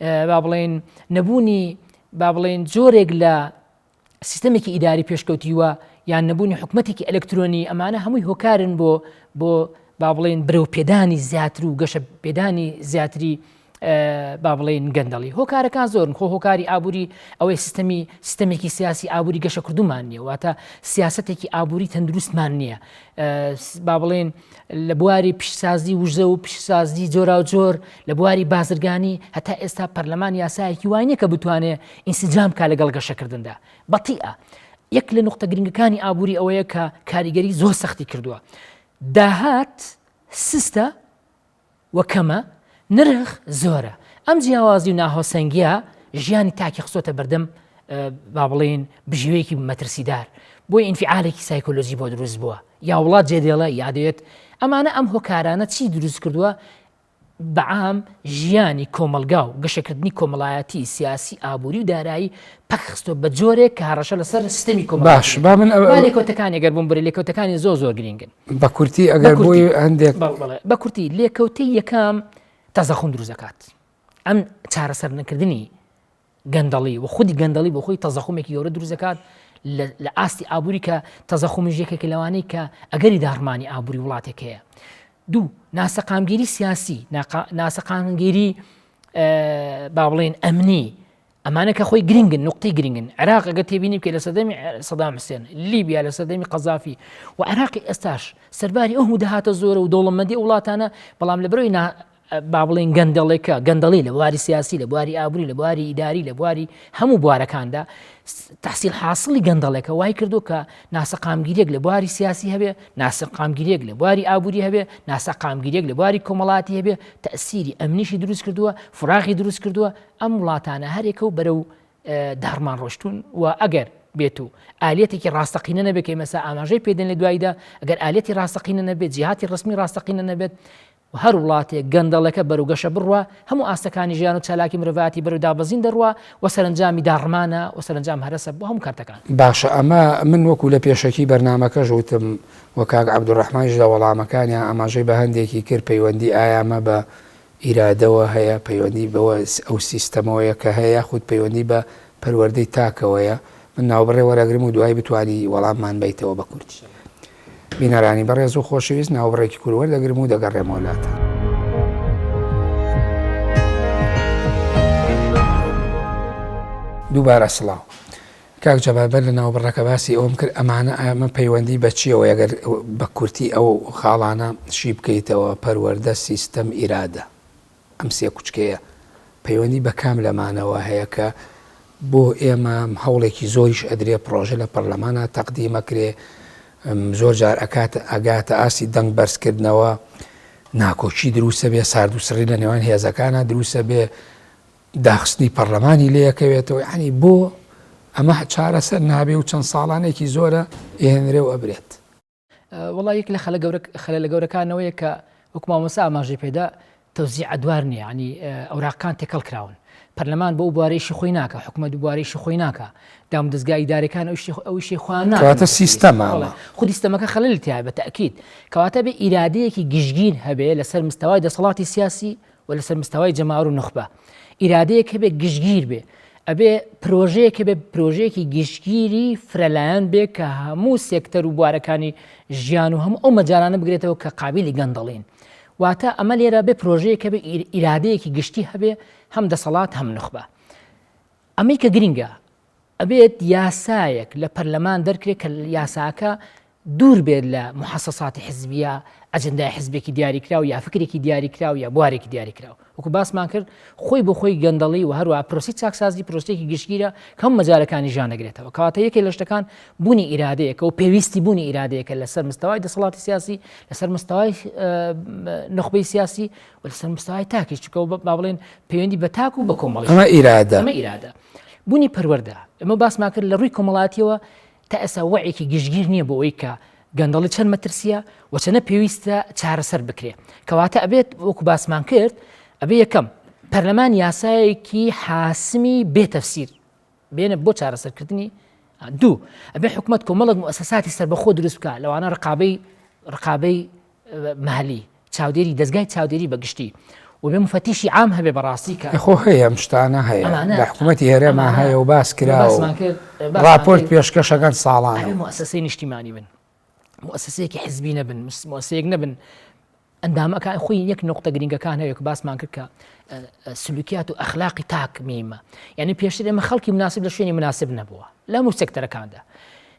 با بڵێن نەبوونی با بڵێن جۆرێک لە سیستەمێکی ئیداری پێشکەوتیوە یان نەبوونی حکومەتێکی ئەلکترۆنی ئەمانە هەمووی هۆکارن بۆ با بڵێن برەو پێدانی زیاتر و گەشە پێدانی زیاتری با بڵێن گەندەڵی هۆکارەکان زۆرن خۆ هۆکاری ئابووری ئەوەی سیستەمێکی سیاسی ئابووری گەشە کردومان نییە واتە سیاسەتێکی ئابووری تەندروستمان نییە با بڵێن لە بواری پیشسازی وژە و پیشسازی جۆرا و جۆر لە بواری بازرگانی هەتا ئێستا پەرلەمان یاسایەکی وانە کە بتوانێت ئینسجام کا لەگەڵ گەشەکردندا بەتیئە یەک لە نقطە گرنگەکانی ئابووری ئەوەیە کە کاریگەری زۆر سەختی کردووە داهات سستە وەکەمە نرخ زۆرە ئەم جیاوازی و ناهۆسەنگیە ژیانی تاکی خسۆتە بەردەم با بڵێن بژێوەیەکی مەترسیدار بۆی ئینفعالێکی سایکۆلۆژی بۆ دروست بووە یا وڵات جێدێڵە یادێت ئەمانە ئەم هۆکارانە چی دروست کردووە بەعام ژیانی کۆمەلگا و گەشەکردنی کۆمەڵایەتی سیاسی ئابووری و دارایی پەخستۆ بە جۆرێک کە هەڕەشە لەسەر سیستەمی باش با من لێکەوتەکانی ئەگەر بووم بڕێ لێکەوتەکانی زۆر گرنگن بە کورتی ئەگەر بۆی هەندێک بە کورتی لێکەوتەی یەکەم تەزەخم دروست دەکات ئەم چارەسەر نەکردنی گەندەڵی و خودی گەندەڵی بۆ خۆی تەزەخومێکی گەورە دروست دەکات لە ئاستی ئابووری کە تەزەخومی ژێکێکە لەوانەی کە ئەگەری داڕمانی ئابووری وڵاتێک هەیە دوو ناسەقامگیری سیاسی ناسەقامگیری با بڵێن ئەمنی ئەمانە کە خۆی گرنگن نقطەی گرنگن عێراق ئەگەر تێبینی بکە لە سەردەمی سەدام حوسێن لیبیا لە سەردەمی قەزافی و عێراقی ئێستاش سەرباری ئەو دەهاتە زۆرە و دەوڵەمەندی وڵاتانە بەڵام لەبەرەوەی با بڵێن گەندەڵێکە لە بواری سیاسی لە بواری ئابووری لە بواری ئیداری لە بواری هەموو بوارەکاندا تەحسیل حاصلی گەندەڵێکە وای کردو کە ناسەقامگیریەک لە بواری سیاسی هەبێ ناسەقامگیریەک لە بواری ئابووری هەبێ ناسەقامگیریەک لە بواری کۆمەڵاتی هەبێ تەسیری ئەمنیشی دروست کردووە فراغی دروست کردووە ئەم وڵاتانە هەرێکە و بەرەو داڕمان ڕۆشتون و ئەگەر بێت و ئالێتێکی ڕاستەقینە نەبێت کە مەسا ئاماژەی پێدەن لە دواییدا ئەگەر ئالێتی ڕاستەقینە نەبێت جیهاتی ڕسمی ڕاستەقینە نەبێت و هەر وڵاتێک گەندەڵەکە بەروگەشە بڕوە هەموو ئاستەکانی ژیان و چالاکی مرۆڤاتی بەرەودابەزین دەڕوە و سەرنجامی داڕمانە و سەرنجام هەرەسە بۆ هەموو کارتەکان باشە ئەمە من وەکو لە پێشەکی بەرنامەکەش وتم وە کاک عەبدوڕەحمانیش لە وەڵامەکانیان ئاماژەی بە هەندێکی کرد پەیوەندی ئایامە بە ئیرادەوە هەیە پەیوەندی بەوە ئەو سیستەمەوەیە کە هەیە خود پەیوەندی بە پەروەردەی تاکەوەیە من ناوبڕێ وەرەگرم و دوای بتوانی وەڵاممان بیتەوە بە کورتی بینەرانی بەڕێز و خۆشەویست ناوبڕێکی کورد وەردەگرم و دەگەڕێمە وڵاتە دووبارە سڵاو کاک جەبار لە ناوبڕەکە باسی ئەوم کرد ئەمە پەیوەندی بە چیەوە ئەگەر بە کورتی ئەو خاڵانە شی بکەیتەوە پەروەردە سیستەم ئیرادە ئەم سێ کوچکەیە پەیوەندی بە کام لەمانەوە هەیە کە بۆ ئێمە هەوڵێکی زۆریش ئەدرێ پرۆژە لە پەرلەمانە تەقدیمەکرێ زۆر جار ئەگاتە ئاسی دەنگ بەرزکردنەوە ناکۆچی دروستە بێ سارد و سڕی لە نێوان هێزەکانە دروستە بێ داخستنی پەرلەمانی لەیەکەوێتەوە ینی بۆ ئەمە چارەسەر نابێ و چەند ساڵانێکی زۆرە ئێنرێ و ئەبرێت وڵا یەک لە خەلە لە گەورەکانەوەیە کە وەکو مامۆستا ئاماژەی پێدا تەوزیع ئەدوار نییە ینی ئەوراقەکان تێکەڵ کراون پەرلەمان بۆ بوارەیشی خۆی ناکە حکومەت بوارەیشی خۆی ناکە دام دەستگای ئیدارەکان ئەوشی خوان کەواتە سیستەمە خودی سیستەمەکە خەلەلی تیا بە تەئکید کەواتە بێ ئیرادەیەکی گشتگیر هەبێ لەسەر مستەوای دەسەڵاتی سیاسی و لەسەر مستەوای جەماعەت و نخبە ئیرادەیەک هەبێ گشتگیر بێ ئەبێ پرۆژەیەک بێ پرۆژەیەکی گشتگیری فرەلایەن بێ کە هەموو سێکتەر و بوارەکانی ژیان و هەموو ئەو مەجارانە بگرێتەوە کە قابلی گەندەڵین واتە ئەمە لێرە بێ پرۆژەیەکە بێ ئیرادەیەکی گشتی هەبێ هەم دەسەڵات هەم نخبە ئەمەی کە گرنگە ئەبێت یاسایەک لە پەرلەمان دەرکرێت کە یاساکە دوور بێت لە محەسەساتی حزبیە ئەجەندای حزبێکی دیاریکراو یا فکرێکی دیاریکراو یا بوارێکی دیاریکراو وەکو باسمان کرد خۆی بۆ خۆی گەندەڵی و هەروە پرۆسی چاکسازی پرۆسێکی گشتگیرە کەم مەجارەکانی ژان دەگرێتەوە کەواتە یەکێک لە شتەکان بوونی ئیرادەیەکە و پێویستی بوونی ئیرادەیەکە لەسەر مستەوای دەسەڵاتی سیاسی لەسەر مستەوای نخبەی سیاسی و لەسەر مستەوای تاکیش چکە با بڵێن پەیوەندی بە تاک و بە کۆمەڵی ئەمە ئیرادە بوونی پەروەردە ئەمە باسمان کرد لە ڕووی کۆمەڵاتیەوە تا ئێستا وەعێکی گشتگیر نییە بۆ ئەوەی کە گەندەڵی چەند مەترسیە و چەنە پێویستە چارەسەر بکرێ کەواتە ئەبێت وەکو باسمان کرد ئەبێ یەکەم پەرلەمان یاسایەکی حاسمی بێتەفسیر بێنە بۆ چارەسەرکردنی دوو ئەبێ حکومەت کۆمەڵک موسەساتی سەربەخۆ دروست بکات لەوانە ڕقابەی مەهەلی چاودێری دەستگای چاودێری بەگشتی و بێ مفتیشی عام هەبێ بەڕاستی کە خۆ هەیە مشتانە هەیە لە حکوومەتی هەرێما هەیە و باس کرا و راپۆرت پێشکەشەکان ساڵانە مؤسسەی نیشتیمانی بن مؤسسەیەکی حزبی نەبن مؤسسەیەک نەبن ئەندامەکان خۆی یەک نقطە گرنگەکان هەیە کە باسمان کرد کە سلوکیات و ئەخلاقی تاک میمە یعنی پێشتر ئێمە خەڵکی مناسب لە شوێنی مناسب نەبووە لە هەموو سێکتەرەکاندا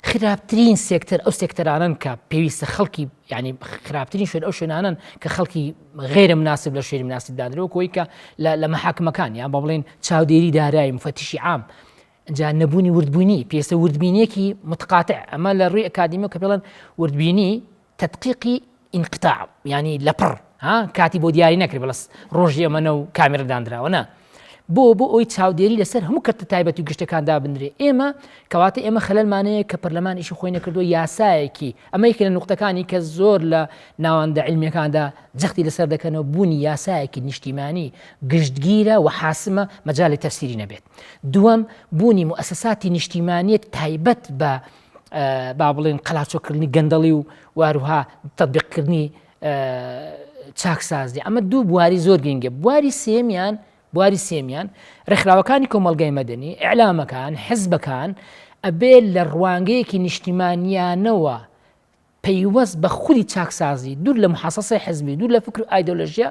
خراپترین سێکتەر ئەو سێکتەرانن کە پێویستە خەڵکی ینی خراپترین شوێن ئەو شوێنانن کە خەڵکی غێرە مناسب لە شوێنی مناسب دادرەوە کۆی کە لە مەحاکمەکان یان بە بڵێن چاودێری دارایی مفتیشی عام ئەجا نەبوونی وردبوونی پێویستە وردبینیەکی متقاطع ئەمە لە ڕووی ئەکادیمی کە پێڵەن وردبینی تدقیقی انقطاع ینی لەپڕ کاتی بۆ دیاری نەکرێت بەڵس ڕۆژی ئەمەنە و کامێرەدانراوە نا بۆ ئەوی چاودێری لەسەر هەموو کەرتە تایبەتی و گشتەکاندا بنرێ ئێمە کەواتە ئێمە خەلەلمانەیە کە پەرلەمانیشی خۆی نەکردو یاسایەکی ئەمە یەکێک لە نوقتەکانی کە زۆر لە ناوەندە عیلمیەکاندا جەختی لەسەر دەکەنەوە بوونی یاسایەکی نیشتیمانی گشتگیرە و حاسمە مەجاڵی تەفسیری نەبێت دووەم بوونی موسساتی نیشتیمانیەت تایبەت بە با بڵێن قەلاچۆکردنی گەندەڵی و واروها تەطبیقکردنی چاکسازی ئەمە دوو بواری زۆر گرنگە بواری سێمیان ڕێکخراوەکانی کۆمەڵگەی مەدەنی ئیعلامەکان حزبەکان ئەبێ لە ڕوانگەیەکی نیشتیمانیانەوە پەیوەست بە خودی چاکسازی دوور لە محاسەسەی حزبی دوور لە فکر و ئایدۆلۆژیا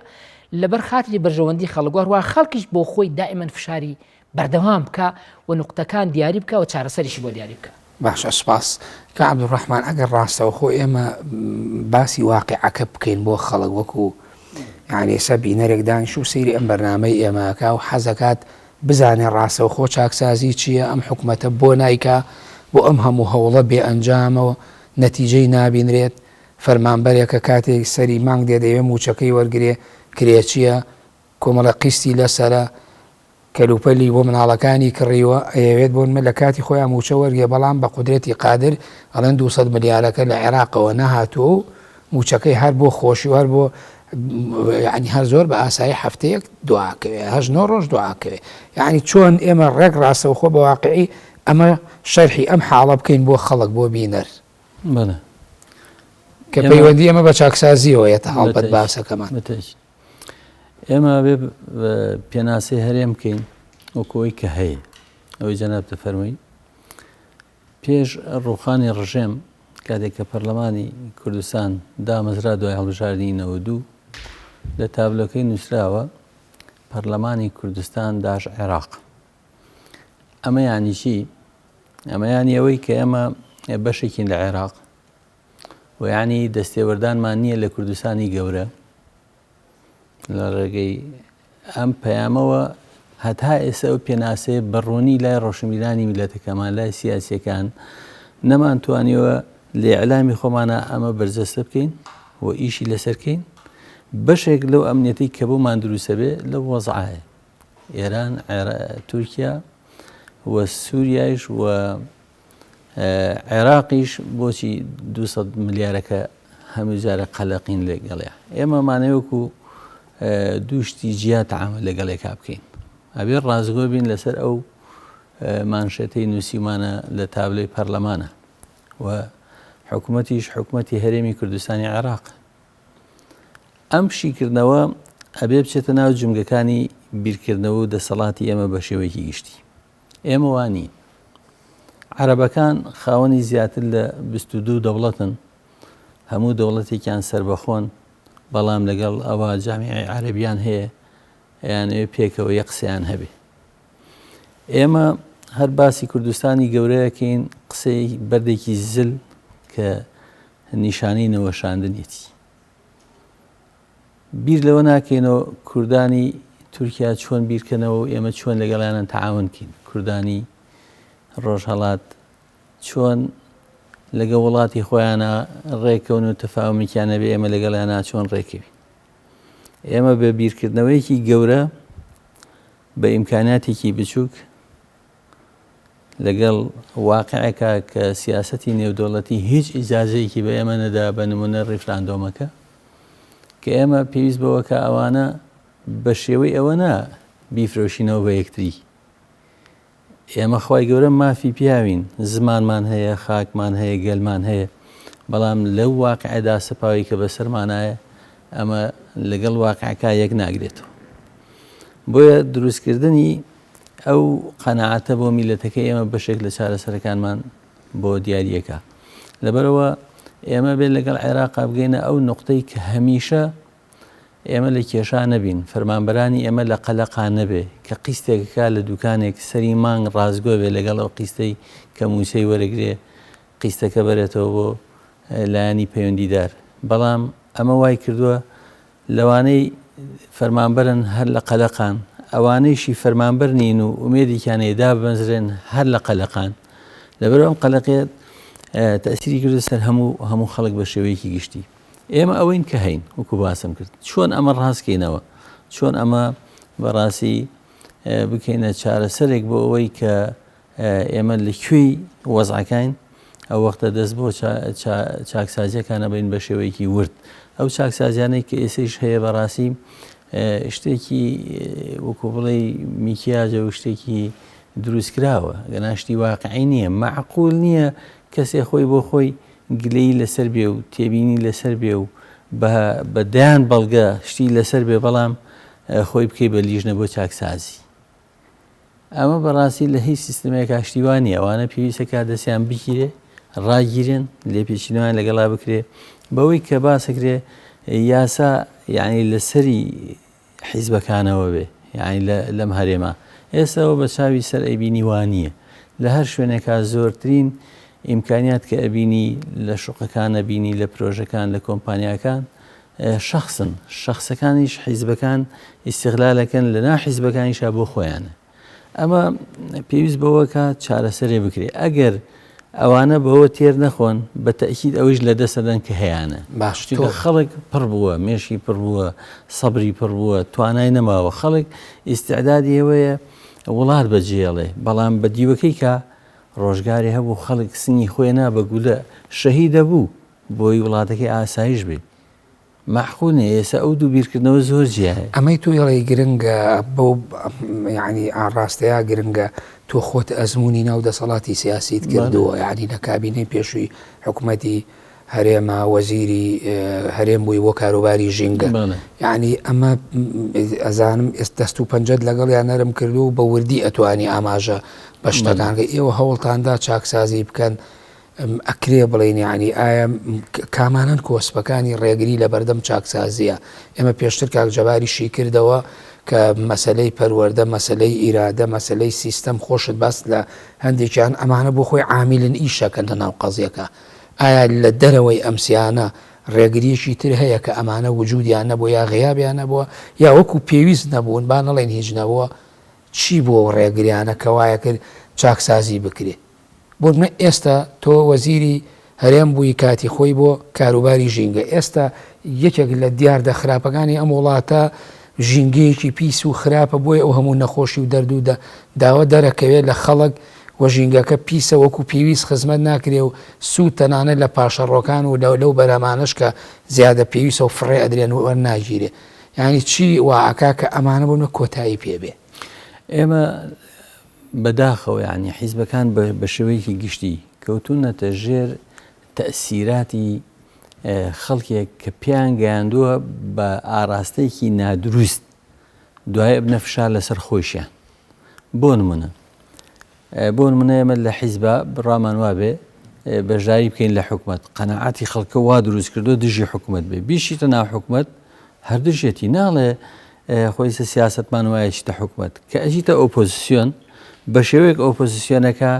لەبەر خاتری بەرژەوەندی خەڵک وەروە خەڵکیش بۆ خۆی دائیمەن فشاری بەردەوام بکە و نوقتەکان دیاری بکە و چارەسەریشی بۆ دیاری بکە باشە سپاس کە عەبدوڕەحمان ئەگەر ڕاستەوە خۆ ئێمە باسی واقعەکە بکەین بۆ خەڵک وەکو یعنی ئێستا بینەرێک دانیشت و سەیری ئەم بەرنامەی ئێمەکە و حەزەکات بزانێ ڕاستەوە خۆ چاکسازی چییە ئەم حکوومەتە بۆ نایکا بۆ ئەم هەموو هەوڵە بێ ئەنجامەوە نەتیجەی نابینرێت فەرمانبەرێکە کاتێک سەری مانگ دێ دەیەوێ موچەکەی وەرگێ کرێچیە کۆمەڵە قیستی لەسەرە کەلوپەلی بۆ مناڵەکانی کڕیوە ئەیەوێت بۆن لە کاتی خۆیان موچە وەرگێ بەڵام بە قودرەتی قادر ئەڵەن 200 ملیارەکە لە عێراقەوە نەهاتووە و موچەکەی هەر بۆ خۆشی و هەر بۆ یعنی هەر زۆر بە ئاسایی هەفتەیەک دواکەوێ هەژ 9 ڕۆژ دواکەوێ یعنی چۆن ئێمە ڕێک ڕاستەوە خۆ بە واقعی ئەمە شەرحی ئەم حاڵە بکەین بۆ خەڵک بۆ بینەر کە پەیوەندی ئەمە بە چاکسازیەوەیەتە هەڵبەت باسەکەمان ئێمە بێ پێناسی هەرێم بکەین وەکەوەی کە هەیە ئەوەی جەناب دەفەرمووی پێش ڕوخانی ڕژێم کاتێک کە پەرلەمانی کوردستان دامەزرا دوای هەڵبژاردنینەوە دوو لە تابلۆکەی نووسراوە پەرلەمانی کوردستان داش عێراق ئەمە یانی چی؟ ئەمە یانی ئەوەی کە ئێمە بەشێکین لە عێراق و یعنی دەستێوەردانمان نییە لە کوردستانی گەورە لە ڕێگەی ئەم پەیامەوە هەتا ئێستا ئەو پێناسێ بەڕوونی لای ڕۆشنبیرانی میلەتەکەمان لای سیاسیەکان نەمانتوانیەوە لە ئیعلامی خۆمانە ئەمە بەرجەستە بکەین و ئیشی لەسەرکەین بەشێک لەو ئەمنیەتی کە بۆمان دروستە بێ لەو وەزعایە ئێران تورکیا و سووریایش و عێراقیش بۆچی 200 ملیارەکە هەموو جارە قەلەقین لەگەڵێ ئێمە مانەوەکو دووشتی جیا تەعامل لەگەڵێکا بکەین ئەبێ ڕازگۆ بین لەسەر ئەو مانشێتەی نووسیمانە لە تابلەی پەرلەمانە و حکوومەتیش حکوومەتی هەرێمی کوردستانی عێراق ئەم شیکردنەوە ئەبێ بچێتە ناو جمگەکانی بیرکردنەوە و دەسەڵاتی ئێمە بە شێوەیەکی گشتی ئێمە وانی عەرەبەکان خاوەنی زیاتر لە 22 دەوڵەتن هەموو دەوڵەتێکیان سربەخۆن بەڵام لەگەڵ ئەوە جامیعی عەرەبیان هەیە یانەوێ پێکەوە یە قسەیان هەبێ ئێمە هەر باسی کوردستانی گەورەیەکەین قسەی بەردێکی زل کە نیشانەی نەوەشاندنێتی بیر لەوە ناکەینەوە کوردانی تورکیا چۆن بیرکەنەوە و ئێمە چۆن لەگەڵیانە تەعاونکەین کوردانی ڕۆژهەڵات چۆن لەگە وڵاتی خۆیانە ڕێکەون و تەفاومیکیانە بێ ئێمە لەگەڵیانە چۆن ڕێکەوی ئێمە بە بیرکردنەوەیەکی گەورە بە ئیمکاناتێکی بچووک لەگەڵ واقعەکە کە سیاسەتی نێودەوڵەتی هیچ ئیجازەیەکی بە ئێمە نەدا بە نمونە ڕیفراندۆمەکە کە ئێمە پێویست بەوە کە ئەوانە بە شێوەی ئەوە نا بیفرۆشینەوە بە یەکتری ئێمە خوای گەورە مافی پیاوین زمانمان هەیە خاکمان هەیە گەلمان هەیە بەڵام لەو واقعەدا سەپاوی کە بەسەرمانایە ئەمە لەگەڵ واقعەکە یەک ناگرێتەوە بۆیە دروستکردنی ئەو قەناعەتە بۆ میلەتەکە ئێمە بەشێک لە چارەسەرەکانمان بۆ دیاریەکە لەبەرەوە ئێمە بێت لەگەڵ عێراقا بگەینە ئەو نقطەی کە هەمیشە ئێمە لە کێشا نەبین فەرمانبەرانی ئێمە لە قەلەقان نەبێ کە قیستێکەکە لە دوکانێک سەری مانگ ڕازگۆ بێ لەگەڵ ئەو قیستەی کە مووسەی وەرەگرێ قیستەکە بەرێتەوە بۆ لایانی پەیوەندیدار بەڵام ئەمە وای کردووە لەوانەی فەرمانبەرن هەر لە قەلەقان ئەوانەیشی فەرمانبەر نین و ئومێدێکیانەیەدا ببەنزرێن هەر لە قەلەقان لەبەرەوە ئەم قەلەقێت تەسیری کردو سەر هەموو خەڵک بە شێوەیەکی گشتی ئێمە ئەوەین کە هەین وەکو باسم کرد چۆن ئەمە ڕاستکەینەوە چۆن ئەمە بەڕاستی بکەینە چارەسەرێک بۆ ئەوەی کە ئێمە لەکوێی وەزعەکەین ئەو وەختە دەست بۆ چاکسازیەکانە بین بە شێوەیەکی ورد ئەو چاکسازیانەی کە ئێسش هەیە بەڕاستی شتێکی وەکو بڵێ میکیاجە و شتێکی دروستکراوە گەناشتی واقعی نییە معقول نییە کەسێ خۆی بۆ خۆی گلەی لەسەر بێ و تێبینی لەسەر بێ و بەدایان بەڵگە شتی لەسەر بێ بەڵام خۆی بکەی بە لیژنە بۆ چاکسازی ئەمە بەڕاستی لە هیچ سیستمێک کاشتیوانی ئەوانە پێویستەکە دەستیان بگیرێ ڕاگیرن لێپێچینەوەیان لەگەڵا بکرێ بەوەی کە باسەکرێ یاسا یعنی لەسەری حیزبەکانەوە بێ یعنی لەم هەرێما ئێستاەوە بە چاوی سەر ئەیبینی وانییە لە هەر شوێنێکا زۆرترین ئیمکانیات کە ئەبینی لە شوقەکانە بینی لە پرۆژەکان لە کۆمپانیاکان شخصەکانیش حیزبەکان ئیستیغلالەکەن لە ناحیزبەکانیشا بۆ خۆیانە ئەمە پێویست بەوە کە چارەسەرێ بکرێ ئەگەر ئەوانە بەوە تێر نەخۆن بە تەئکید ئەوەش لە دەستەدەن کە هەیەە باشتیکە خەڵک پڕ بووە مێشی پڕ بووە سەبری پڕ بووە توانای نەماوە خەڵک ئیستعدادی ئەوەیە وڵات بەجێڵێ بەڵام بە دیوەکەی کە ڕۆژگاری هەبوو خەڵک سنگی خۆینا بە گولە شەهید دەبوو بۆی وڵاتەکەی ئاسایش بێت معقولە ئێستا ئەو دوو بیرکردنەوە زۆر جیاهەیە ئەمەی توێڵی گرنگە بەو یعنی ئاڕاستەیە گرنگە تۆ خۆت ئەزمموی ناو دەسەڵاتی سیاسیت کردووە یعنی لە کابینەی پێشووی حکوومەتی هەرێمە وەزیری هەرێم بووی بۆ کاروباری ژینگە یعنی ئەمە ئەزانم دەست و پەنجەت لەگەڵ یان نەرم کردو و بە وردی ئەتوانی ئاماژە بە شتەکانگە ئێوە هەوڵتاندا چاکسازی بکەن ئەکرێ بڵێن ینی ئایا کامانن کۆسپەکانی ڕێگری لە بەردەم چاکسازیە ئێمە پێشتر کاکجەباریشی کردەوە کە مەسلەی پەروەردە مەسلەی ئیرادە مەسلەی سیستەم خۆشت باس لە هەندێکیان ئەمانە بۆ خۆی عامیلن ئیشەکەن لە ناو قەزیەکە ئایا لە دەرەوەی ئەمسیانە ڕێگریەکی تر هەیە کە ئەمانە وجودیان نەبوو یا غیابیان نەبووە یا وەکو پێویست نەبوون با نەڵێن هیچ نەبووە چی بۆ ڕێگریانە کە وایە کرد چاکسازی بکرێ بۆ منە ئێستا تۆ وەزیری هەرێم بووی کاتی خۆی بۆ کاروباری ژینگە ئێستا یەکێک لە دیاردە خراپەکانی ئەم وڵاتە ژینگەیەکی پیس و خراپە بۆیە ئەو هەموو نەخۆشی و دەردوودە داوا دەرەکەوێت لە خەڵک وە ژینگەکە پیسە وەکو پێویست خزمەت ناکرێ و سوود تەنانەت لە پاشەڕۆکان و لەو بەرەمانش کە زیادە پێویستە و فڕێ ئەدرێن و وەرناگیرێ یعنی چی واعکا کە ئەمانە بوونە کۆتایی پێبێ ئێمە بەداخەوە ینی حیزبەکان بە شێوەیەکی گشتی کەوتونەتە ژێر تەسیراتی خەڵکێک کە پیان گەیاندووە بە ئاراستەیەکی نادروست دوایە بنە فشار لەسەر خۆشیان بۆ نمونە ئێمە لە حیزبە بڕامان وابێ بەژاری بکەین لە حکومت قەنەعاتی خەڵکە وا دروست کردو دژی حکومت بێ بیشیتە ناو حکومت هەردژێتی ناڵێ خۆی سیاستمان وایە چتە حکومت کە ئەژیتە ئۆپۆزیسیۆن بە شێوەیەک ئۆپۆزیسیۆنەکە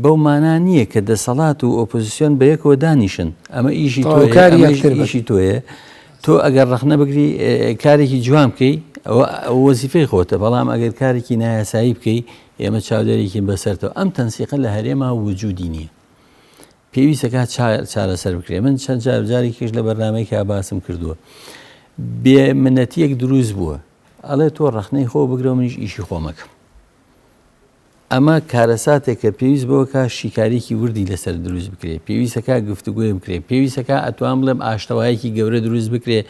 بەو مانە نییە کە دەسەڵات و ئۆپۆزیسیۆن بە یەکەوە دانیشن ئەمە ئیشی تۆیە تۆ ئەگەر ڕخنە بگری کارێکی جوان بکەی ئەوە وەزیفەی خۆتە بەڵام ئەگەر کارێکی نایاسایی بکەی ئێمە چاودێرێکی بەسەرەوە ئەم تەنسیقە لە هەرێما وجودی نییە پێویستەکە چارەسەر بکرێ من چەند جارێکیش لە بەرنامەی کە باسم کردووە بێمنەتیەک دروست بووە ئەڵێ تۆ ڕخنەی خۆ بگرەوە منیش ئیشی خۆمەکەم ئەمە کارەساتێک کە پێویست بەوەکە شیکارێکی وردی لەسەر دروست بکرێ پێویستەکە گفتوگوێ بکرێ پێویستەکە ئەتوان بڵێم ئاشتەوایەکی گەورە دروست بکرێ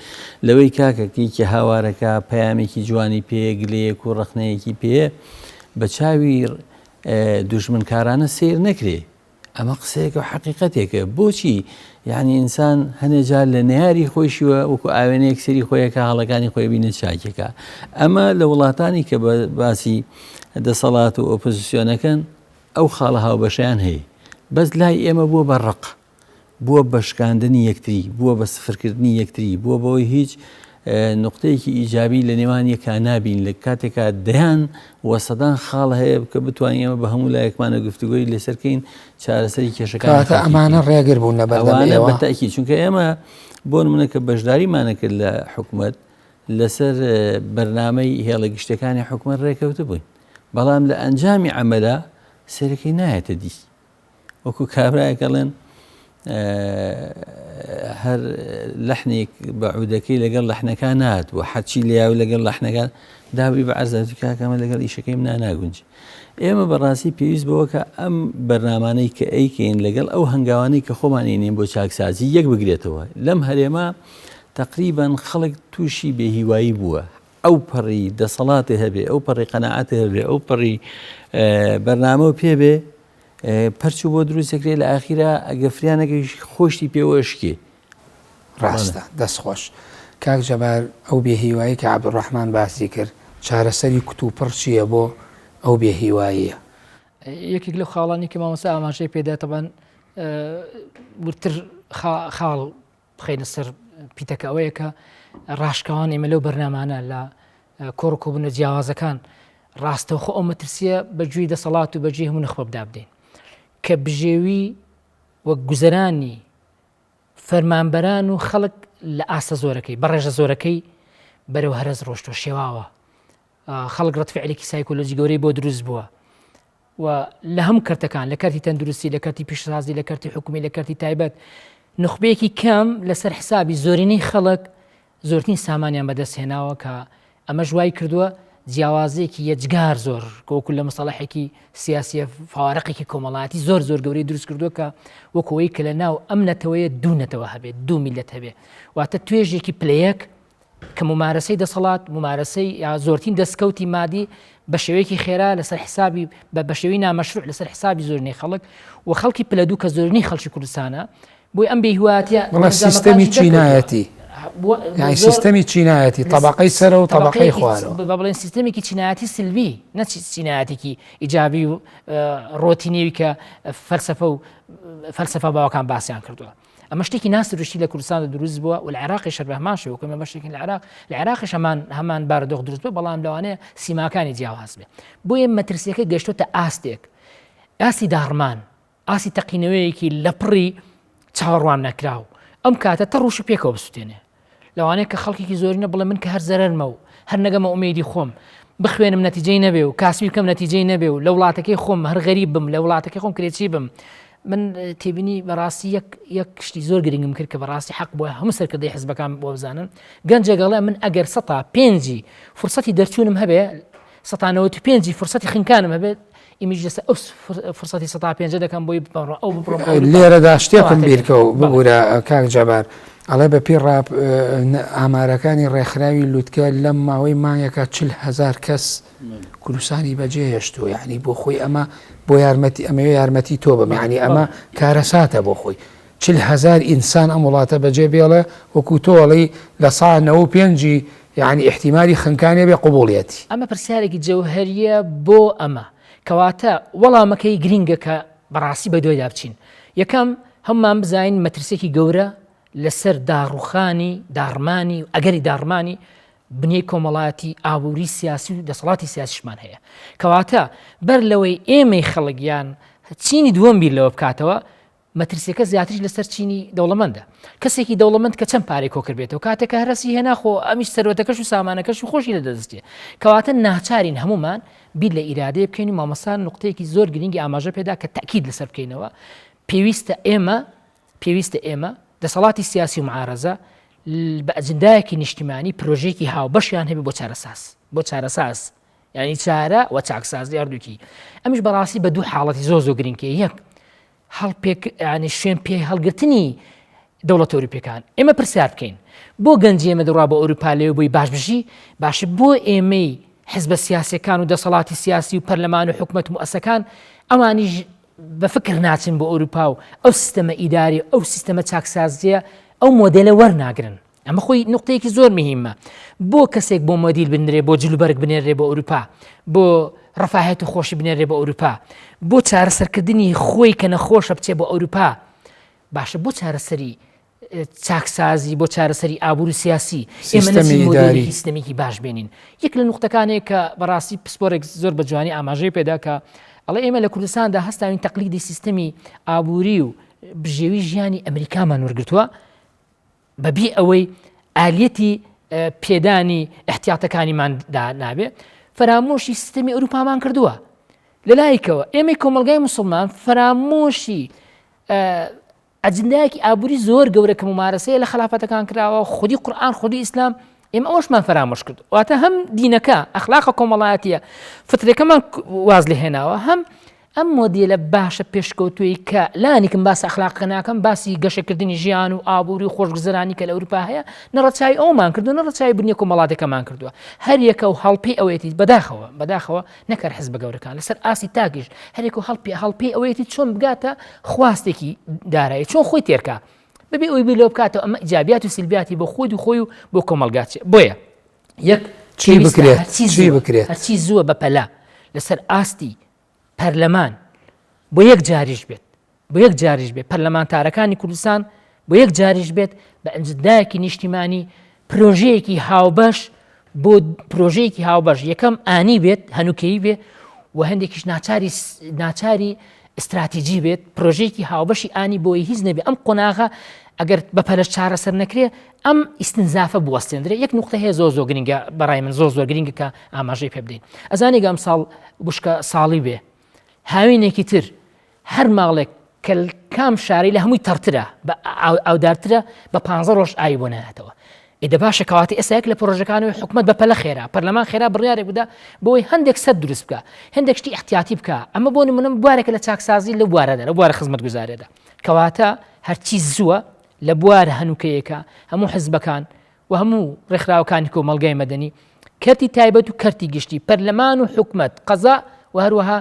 لەوەی کاکەکەیکی هاوارەکە پەیامێکی جوانی پێ گلەیەک و ڕخنەیەکی پێ بە چاوی دوژمنکارانە سیر نەکرێ ئەمە قسەیەکە و حەقیقەتێکە بۆچی یعنی ئینسان هەنێجار لە نێاری خۆشیوە وەکو ئاوێنەیەک سەری خۆیەکە هەڵەکانی خۆی بینە چاکێکە. ئەمە لە وڵاتانی کە باسی دەسەڵات و ئۆپۆزیسیۆنەکەن ئەو خاڵە هاوبەشیان هەیە، بەس لای ئێمە بووە بە ڕق، بووە بە شکاندنی یەکتری، بووە بە سفرکردنی یەکتری، بووە بەوەی هیچ نقطەیەکی ئیجابی لە نێوان یەکا نابین لە کاتێکا دەیان وەسەدان خاڵ هەیە کە بتوانین ئێمە بە هەموو لایەکمانە گفتوگۆی لەسەرکەین چارەسەری کێشەکان ئەمانە ڕێگر بوون لە بەردەوامە بەتاکی، چونکە ئێمە بۆ نمونە کە بەشداریمانە کرد لە حکوومەت لەسەر بەرنامەی هێڵە گشتەکانی حکوومەت ڕێکەوتە بووین، بەڵام لە ئەنجامی عەمەلا سەرەکەی نایەتە دی، وەکو کابرایەکەڵێن هەر لەحنێک بە عودەکەی لەگەڵ لەحنەکان نات و حەچی لیاوی لەگەڵ لەحنەکان دابی بە عەرزەتی کاکەمە لەگەڵ ئیشەکەی منە ناگونج. ئێمە بەڕاستی پێویست بەوە کە ئەم بەرنامانەی کە ئەیکەین لەگەڵ ئەو هەنگاوانەی کە خۆمانێنین بۆ چاکسازی یەک بگرێتەوە. لەم هەرێمە تقریباً خەڵک تووشی بێهیوایی بووە، ئەو پەڕی دەسەڵاتی هەبێ، ئەو پەڕی قەناعەتی هەبێ، ئەو پەڕی بەرنامە پێبێ پەرچوو بۆ دروستەکرێت لە ئاخیرا ئەگەفریانەکەی خۆشتی پێوەشکێ. ڕاستە دەستخۆش. کاک جەبار ئەو بێهیوایی کە عەبدوڕەحمان باسی کرد چارەسەری کوتوپڕ چییە بۆ ئەو بێهیواییە؟ یەکێک لەو خاڵانی کە مامۆستا ئاماژەی پێدا تەبەن ورتر خاڵ بخەینە سەر پیتەکە ئەوەیە کە ڕاشکەوان ئێمە لەو بەرنامانە لە کۆڕکۆبوونە جیاوازەکان ڕاستەوخۆ ئەو مەترسیە بەگوێی دەسەڵات و بەجێ هەموو نەخبە بدا بدەین کە بژێوی وەک گوزەرانی فەرمانبەران و خەڵک لە ئاستە زۆرەکەی بەڕێژە زۆرەکەی بەرەو هەرەز ڕۆشتۆ شێواوە، خەڵک ڕەتفعلێکی سایکۆلۆجی گەورەی بۆ دروست بووە و لە هەموو کەرتەکان لە کارتی تەندروستی، لە کارتی پیشسازی، لە کارتی حکومی، لە کارتی تایبەت نخبەیەکی کەم لەسەر حسابی زۆرینەی خەڵک زۆرترین سامانیان بەدەستهێناوە کە ئەمە ژوای کردووە جیاوازەیەکی یەجگار زۆر کۆکو لە مەسەڵەحێکی سیاسیە فاوارەقێکی کۆمەڵایەتی زۆر گەورەی دروست کردووە کە وەکەوەی کە لە ناو ئەم نەتەوەیە دوو نەتەوە هەبێت، دوو میلەت هەبێت، واتە توێژێکی پلەیەک کە ممارەسەی دەسەڵات، ممارەسەی زۆرترین دەستکەوتی مادی بە شێوەیەکی خێرا لەسەر حسابی بە شێوەی نامەشروع لەسەر حسابی زۆرینەی خەڵک و خەڵکی پلە دوو کە زۆرینەی خەڵکی کوردستانە بۆی ئەم بێهیواتیە سیستەمی چینایەتی سیستەمی چینایەتی طبقەی سەرە و طبقەی خوارەوە بە بڵێن سیستەمێکی چینایەتی سلبی نەچی چینایەتێکی ئیجابی و ڕۆتینێوی کە فەلسەفە باوەکان باسییان کردووە. ئەمە شتێکی ناسروشتی لە کوردستان دروست بووە و لە عێراقی شەربەهماشە وکەمە بەشێکی لە عێراقیش هەمان بارودۆخ دروست بووە، بەڵام لەوانەیە سیماکانی جیاواز بێ. بۆیە مەترسیەکە گەشتۆتە ئاستێک، ئاسی داڕمان، ئاسی تەقینەوەیەکی لە پڕی چاوەڕوان نەکراو، ئەم کاتە تە ڕوش پێکەوە بسووتێنێ لەوانەیە کە خەڵکێکی زۆرینە بڵێ من کە هەر زەرەرمە و هەر نەگەمە ئومێدی خۆم بخوێنم نەتیجەی نەبێ و کاسبی بکەم نەتیجەی نەبێ و لە وڵاتەکەی خۆم هەر غەریب بم، لە وڵاتەکەی خۆم کرێچی بم. من تێبینی بەڕاستی یەک شتی زۆر گرنگم کرد کە بەڕاستی حەق بووە هەموو سەرکردەی حیزبەکان بۆ بزانن. گەنجێگەڵێ من ئەگەر 105 فرسەتی دەرچوونم هەبێ 195 فرسەتی خنکانم هەبێت ئیمیج لەسەر ئەو فرسەتی 105 دەکەم بۆی بپەڕۆ ئەو بپڕۆ. لێرەدا شتێکم بیرکەوە ببوورە کاک جەبار، ئەڵێ بە پێی ئامارەکانی ڕێکخراوی لووتکە لەم ماوەی مانگێکە 40,000 کەس کوردستانی بەجێ هێشتووە، یعنی بۆ خۆی ئەمە بۆ یارمەتی ئەمەوێ یارمەتی تۆ بم، یعنی ئەمە کارەساتە بۆ خۆی 40,000 ئینسان ئەم وڵاتە بەجێ بێڵێ وەکو تۆڵی لە 95 یعنی احتیمالی خنکانێ بێ قوبوڵیەتی. ئەمە پرسیارێکی جەوهەریە بۆ ئەمە کەواتە وەڵامەکەی گرینگە کە بەڕاستی بە دوای دابچین. یەکەم هەممان بزانین مەترسێکی گەورە لەسەر داڕوخانی داڕمانی و ئەگەری داڕمانی بنیەی کۆمەڵایەتی ئابووری سیاسی و دەسەڵاتی سیاسیشمان هەیە، کەواتە بەر لەوەی ئێمەی خەڵکیان چینی دووەم بیر لەوە بکاتەوە مەترسیەکە زیاتریش لەسەر چینی دەوڵەمەندە. کەسێکی دەوڵەمەند کە چەند پارەی کۆ کردێتەوە کاتێکە هەرەسی هێناخۆ ئەمیش سەرۆتەکەش و سامانەکەش و خۆشی لەدەستێ، کەواتە ناچارین هەمومان بیر لە ئیرادەیە بکەین و مامەسان نقطەیەکی زۆر گرنگی ئاماژە پێدا کە تەکید لەسەر بکەینەوە. پێویستە ئێمە دەسەڵاتی سیاسی و معارەزە بە ئەجندایەکی نیشتیمانی پرۆژێکی هاوبەشیان هەبێ بۆ چارەساز یعنی چارە و چاکسازی هەردووکی. ئەمیش بەڕاستی بە دوو حاڵەتی زۆر گرنگکە، یەک ینی شوێن پێ هەڵگرتنی دەوڵەتە ئەوروپیەکان. ئێمە پرسیار بکەین بۆ گەنجی ئێمە دەڕوا بە ئەوروپا لێوە بۆی باش بژی، باشە بۆ ئێمەی حیزبە سیاسیەکان و دەسەڵاتی سیاسی و پەرلەمان و حکومەت و موسەکان ئەوانیش بە فکر ناچن بۆ ئەوروپا و ئەو سیستەمە ئیداری ئەو سیستەمە چاکسازیە ئەو مۆدێلە وەرناگرن. ئەمە خۆی نقطەیەکی زۆر مهمە. بۆ کەسێک بۆ مۆدیل بنرێ بۆ جلوبەرگ بنێرێ بۆ ئەوروپا، بۆ ڕەفاهێت و خۆشی بنێرێ بۆ ئەوروپا، بۆ چارەسەرکردنی خۆی کە نەخۆشە بچێ بۆ ئەوروپا، باشە بۆ چارەسەری چاکسازی بۆ چارەسەری ئابوور و سیاسی ئێمە سیستەمێکی باش بێنین. یەک لە نقطەکانەیە کە بەڕاستی پسپۆرێک زۆر بە جوانی ئاماژەی پێدا کە ئەڵێ ئێمە لە کوردستاندا هەستاوین تەقلیدی سیستەمی ئابووری و بژێوی ژیانی ئەمریکامان وەرگرتووە بەبێ ئەوەی ئالیەتی پێدانی احتیاتەکانیمان نابێ، فەرامۆشی سیستەمی ئەوروپامان کردووە. لەلایەکەوە ئێمەی کۆمەلگای موسڵمان فەرامۆشی ئەجندایەکی ئابووری زۆر گەورە کە ممارەسەیە لە خلافەتەکان کراوە، خودی قورئان خودی ئیسلام ئێمە ئەوەشمان فەرامۆش کرد. واتە هەم دینەکە ئەخلاقە کۆمەڵایەتیە فترەکەمان واز لێ هێناوە، هەم ئەم مۆدیلە باشە پێشکەوتووی کە لانیکم باس ئەخلاقەکە ناکەم، باسی گەشەکردنی ژیان و ئابووری و خۆشگوزەرانی کە لە ئەوروپا هەیە نەڕەچاوی ئەومان کردو، نەڕەچاوی بنیە کۆمەڵاتەکەمان کردووە. هەر یەکە و هەڵپێی ئەوەیەتی بەداخەوە نەکەر حزب گەورەکان لەسەر ئاسی تاکیش هەرێک و هەڵپێی ئەوەیەتی چۆن بگاتە خواستێکی دارایی، چۆن خۆی تێرکە ببێ ئەوی بێ لۆ بکاتەوە. ئەمە ئیجابیات و سلبیاتی بۆ خۆی و خۆی و بۆ کۆمەلگاچێ. بۆیە یەک چی بکرێت هەرچی زووە بەپەلا لەسەر ئاستی پەرلەمان بۆ یەک جاریش بێت پەرلەمانتارەکانی کوردستان بۆ یەک جاریش بێت بە ئەنجدایەکی نیشتیمانی پرۆژەیەکی هاوبەش یەکەم ئانی بێت هەنوکەیی بێ و هەندێکیش ناچاری استراتیجی بێت، پرۆژەیەکی هاوبەشی ئانی بۆی هیچ نەبێ ئەم قۆناغە ئەگەر بەپەلەش چارەسەر نەکرێ ئەم ئیستنزافە بوەستێنرێ. یەک نقطە هەیە زۆر گرنگە بەڕای من زۆر گرنگە کە ئاماژەی پێ بدەین. ئەزانێک ئەم ساڵ بشکە ساڵی بێ هاوینێکی تر هەر ماڵێک کە کام شاری لە هەمووی تەرترە ئەودارترە بە 15 ڕۆژ ئاوی بۆ نایەتەوە. ئێدە باشە کەواتی ئێسایەک لە پرۆژەکانەوەی حکومەت بەپەلە خێرا پەرلەمان خێرا بڕیارێک بدا بۆی هەندێک سەد دروست بکە، هەندێک شتی احتیاتی بکە. ئەمە بۆ نمونە بوارێکە لە چاکسازی لە بوارەدا لە بوارە خزمەتگوزاریەدا کەواتە هەرچی زووە لە بوارە هەنوکەیەکە هەموو حزبەکان و هەموو ڕێکخراوەکانی کۆمەلگای مەدەنی کەرتی تایبەت و کەرتی گشتی پەرلەمان و حکومەت قەزا و هەروەها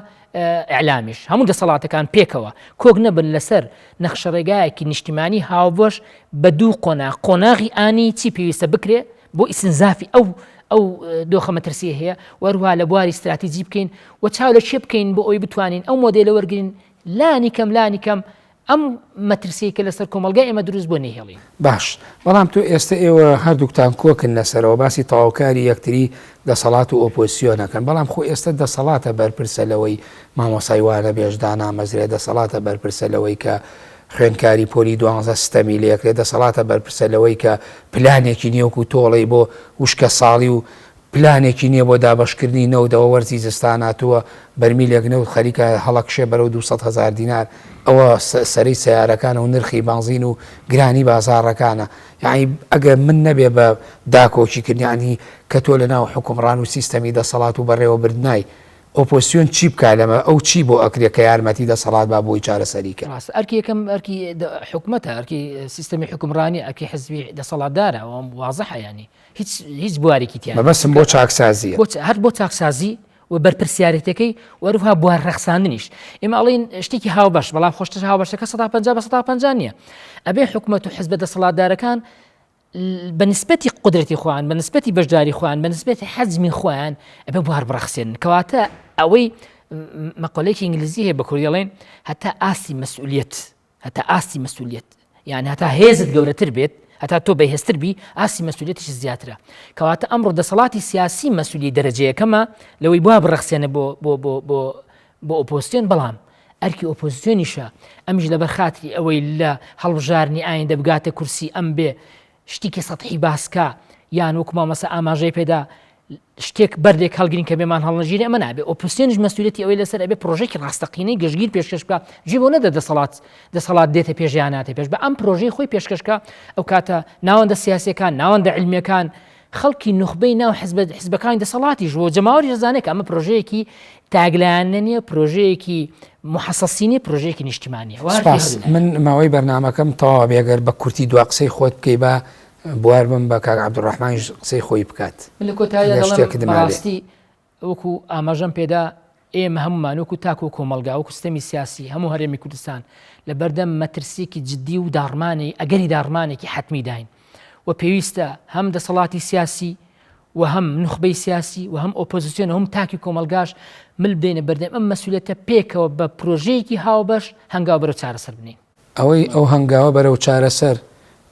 ئەعلامیش هەموو دەسەڵاتەکان پێکەوە کۆک نەبن لەسەر نەخشەڕێگایەکی نیشتیمانی هاوبەش بە دوو قۆناغی ئانی چی پێویستە بکرێ بۆ ئیسنزافی ئەو دۆخە مەترسیە هەیە وەروها لە بواری استراتیجی بکەین و چاو لە چێ بکەین بۆ ئەوی بتوانین ئەو مۆدێلە وەرگین لانی کەم ئەم مەترسیەکە لەسەر کۆمەلگای ئێمە دروست بۆ نەهێڵین. باش بەڵام تو ئێستا ئێوە هەردووکتان کۆکن لەسەرەوە باسی تەواوکاری یەکتری دەسەڵات و ئۆپۆزیسیۆنەکەن، بەڵام خۆ ئێستا دەسەڵاتە بەرپرسە لەوەی مامۆسایوانە بێژدانا مەزرێ، دەسەڵاتە بەرپرسە لەوەی کە خوێنکاری پۆلی 12 ستەمی لەکرێت، دەسەڵاتە بەرپرسە لەوەی کە پلانێکی نیوەکو تۆڵی بۆ وشکە ساڵی و پلانێکی نییە بۆ دابشکردنی نەودەوە وەرزی زستان هاتووە بەرمیلێک نەوت خەریکە هەڵەکشێ بەرەو 200,000 دینار ئەوە سەرەی سیارەکان و نرخی بانزین و گرانی بازاڕەکانە. یعنی ئەگەر من نەبێ بە داکۆکی کردیانی کە تۆ لە ناو حکومڕان و سیستەمی دەسەڵات و بەڕێوە بردنای ئۆپۆسیۆن چی بکات لەمە ئەو چی بۆ ئەکرێ کە یارمەتی دەسەڵات با بۆی چارەسەریکە. ئەرکی یەکەم ئەرکی حکومەتە، ئەرکی سیستەمی حکومڕانی ئەرکی حزبی دەسەڵاتدارە ئەوە واضحە، ینی هیچ بوارێکی تیان بەسم بۆ چاکسازیە هەر بۆ چاکسازی و بەرپرسیارەتەکەی وەروها بوار ڕەخساندنیش. ئێمە ئەڵین شتێکی هاوبەش بەڵام خۆشتر هاوبەشەکە 150 بە 150 نییە. ئەبێ حکومەت و حزب دەسەڵاتدارەکان بەنسبەتی قدرەتی خۆیان بەنسبەتی بەشداری خۆیان بەنسبەتی حەجمی خۆیان ئەبێ بوار بڕەخسێن کەواتە ئەوەی مەقولەیەکی ئینگلیزی هەیە بە کوردی ئەڵێن هەتا ئاسی مەسئولیەت یعنی هەتا هێزت گەورەتر بێت هەتا تۆ بەهێزتر بی ئاسی مەسئولیەتیش زیاترە. کەواتە ئەمڕۆ دەسەڵاتی سیاسی مەسئولی دەرەجەیەکەمە لەوەی بوا بڕەخسێنە بۆ ئۆپۆزیسیۆن، بەڵام ئەرکی ئۆپۆزیسیۆنیشە ئەمیش لەبەر خاتری ئەوەی لە هەڵبژارنی ئایندە بگاتە کورسی ئەم بێ شتێکی سەتحی باسکە یان وەک مامەسە ئاماژەی پێدا شتێک بەردێک هەڵگرین کە بێمان هەڵنەژیرێ ئەمە نابێ. ئۆپۆزیسیۆنیش مەسئولیەتی ئەوەی لەسەر ئەبێ پرۆژێکی ڕاستەقینەی گەشتگیر پێشکەش بکە، جێ بۆ نەدە دەسەڵات دێتە پێش یان ناتێ پێش، بە ئەم پرۆژەی خۆی پێشکەشکە ئەو کاتە ناوەندە سیاسیەکان ناوەندە علمیەکان خەڵکی نوخبەی ناو حزبەکانی دەسەڵاتیش بۆ جەماوەری دەزانێت کە ئەمە پرۆژەیەکی تاگلایانە نیە، پرۆژەیەکی محەسەسینی، پرۆژەیەکی نیشتیمانیە. من ماوەی بەرنامەکەم تەواو بێگەر بە کورتی دوا قسەی خۆت بکەی بە بوار بم بە کاک عەبدوڕەحمانیش قسەی خۆی بکات. من لە کۆتاییدا دەڵێم بەڕاستی وەکو ئاماژەم پێدا ئێمە هەمومانوەکو تاکو کۆمەلگا و کوستەمی سیاسی هەموو هەرێمی کوردستان لە بەردەم مەترسیکی جددی و داڕمانی ئەگەری داڕمانێکی حتمی داین و پێویستە هەم دەسەڵاتی سیاسی و هەم نخبەی سیاسی و هەم ئۆپۆزیسیۆن هەم تاکی کۆمەلگاش مل بدەینە بەردەم ئەم مەسئولێتە پێکەوە بە پرۆژەیەکی هاوبەش هەنگاو بەرەو چارەسەر بنین. ئەو هەنگاوە بەرەو چارەسەر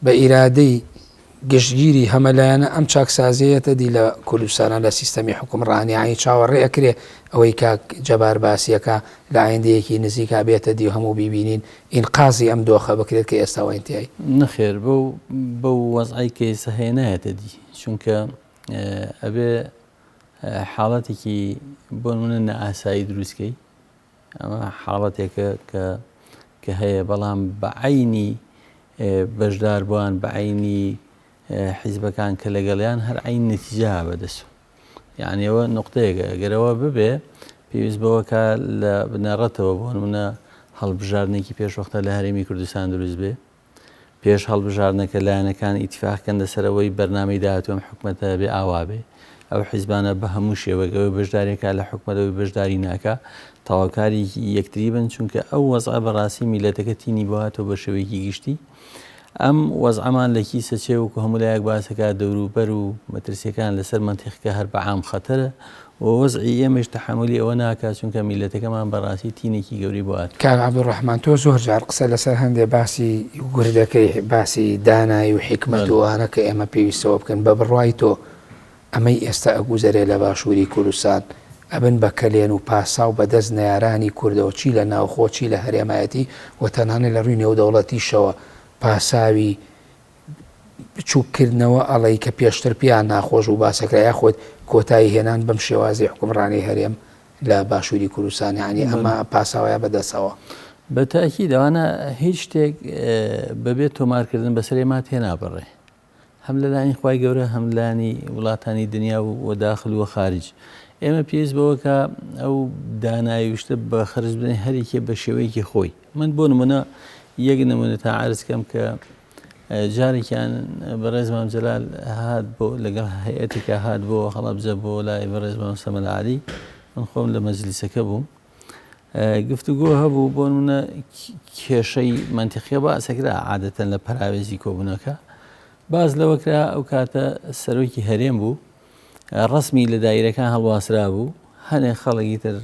بە ئیرادەی گشتگیری هەمەلایەنە ئەم چاکسازیەتە دی لە کوردستانە لە سیستەمی حکومڕانیایی چاوەڕێ ئەکرێ ئەوەی کاک جەبار باسیەکە لە ئایندەیەکی نزیکا بێتە دی هەموو بیبینین ئینقازی ئەم دۆخە بکرێت کە ئێستا وایتیایی نەخێر بەو وەزعی کە ئێستا هەیە نایەتە دی چونکە ئەبێ حاڵەتێکی بۆ نمونە نەئاسایی دروستکەی ئەمە حاڵەتێکە کە هەیە بەڵام بە عینی بەشدار بووان بە عینی حیزبەکان کە لەگەڵیان هەر عین نەتیجە بەدەست یعنی ئەوە نقطەیەکە ئەگەرەوە ببێ پێویست بەوەکە لە بنەڕەتەوە بۆ نمونە هەڵبژاردنێکی پێشوەختە لە هەرێمی کوردستان دروست بێ پێش هەڵبژاردنەکە لایەنەکان ئیتیفاقکەن لەسەرەوەی بەرنامەی داهاتووە حکومەتە بێ ئاوا بێ ئەو حیزبانە بە هەموو شێوەگەوەی بەشدارێکە لە حکومەتەوەی بەشداری ناکە تاواکاری یەکتری بن چونکە ئەو وەزع بەڕاستی میلەتەکە تینی بواتەوە بە شێوەیەکی گشتی ئەم وەزعمان لە کیسە چێوەکو هەموو لایەک باسەکە دەوروبەر و مەترسیەکان لەسەر منتیقەکە هەر بە عام خەتەرە و وەزعی ئێمەش تەحملی ئەوە ناکات چونکە میلەتەکەمان بەڕاستی تینێکی گەوری بوات. کاک عەبدوڕەحمان تۆ زۆر جار قسە لەسەر هەندێک باسی گوردەکەی باسی دانایی و حکمت وانە کە ئێمە پێویستەوە بکەن بە بڕوای تۆ ئەمەی ئێستا ئەگوزەرێ لە باشووری کوردستان ئەبن بە کەلێن و پاسا و بەدەست نەیارانی کوردەوە چی لە ناوخۆچی لە هەرێمایەتی و تەنانەت لە ڕووی نێودەوڵەتیشەوە پاساوی بچووکردنەوە ئەڵەی کە پێشتر پیان ناخۆش و باسەکرای خۆت کۆتایی هێنان بەم شێوازی حکومڕانی هەرێم لە باشووری کوردستان یعنی ئەمە پاساوایە بەدەستەوە بە تاکید ئەوانە هیچ شتێک بەبێت تۆمارکردن بەسەرێ ما تێنابڕێ هەم لەلایەنی خوای گەورە هەم لایەنی وڵاتانی دنیا و داخل و خارج ئێمە پێویست بەوەکە ئەو دانایی وشتە بە خرج بدەین هەرێکێ بە شێوەیەکی خۆی من بۆ نمونە یەک نمونە تا عرض کەم کە جارێکیان بەڕێز مام جەلال هات بۆ لەگەڵ هەیەتێکە هات بۆ هەڵەبجە بۆ لای بەڕێز مام سەمەد عەلی من خۆم لە مەجلیسەکە بووم گفتوگۆ هەبوو بۆ نمونە کێشەی منتیقیە باسەکرا عادەتەن لە پەراوێزی کۆبوونەکە باز لەوەکرا ئەو کاتە سەرۆکی هەرێم بوو ڕسمی لە دایرەکان هەڵواسرا بوو هەنێک خەڵکی تر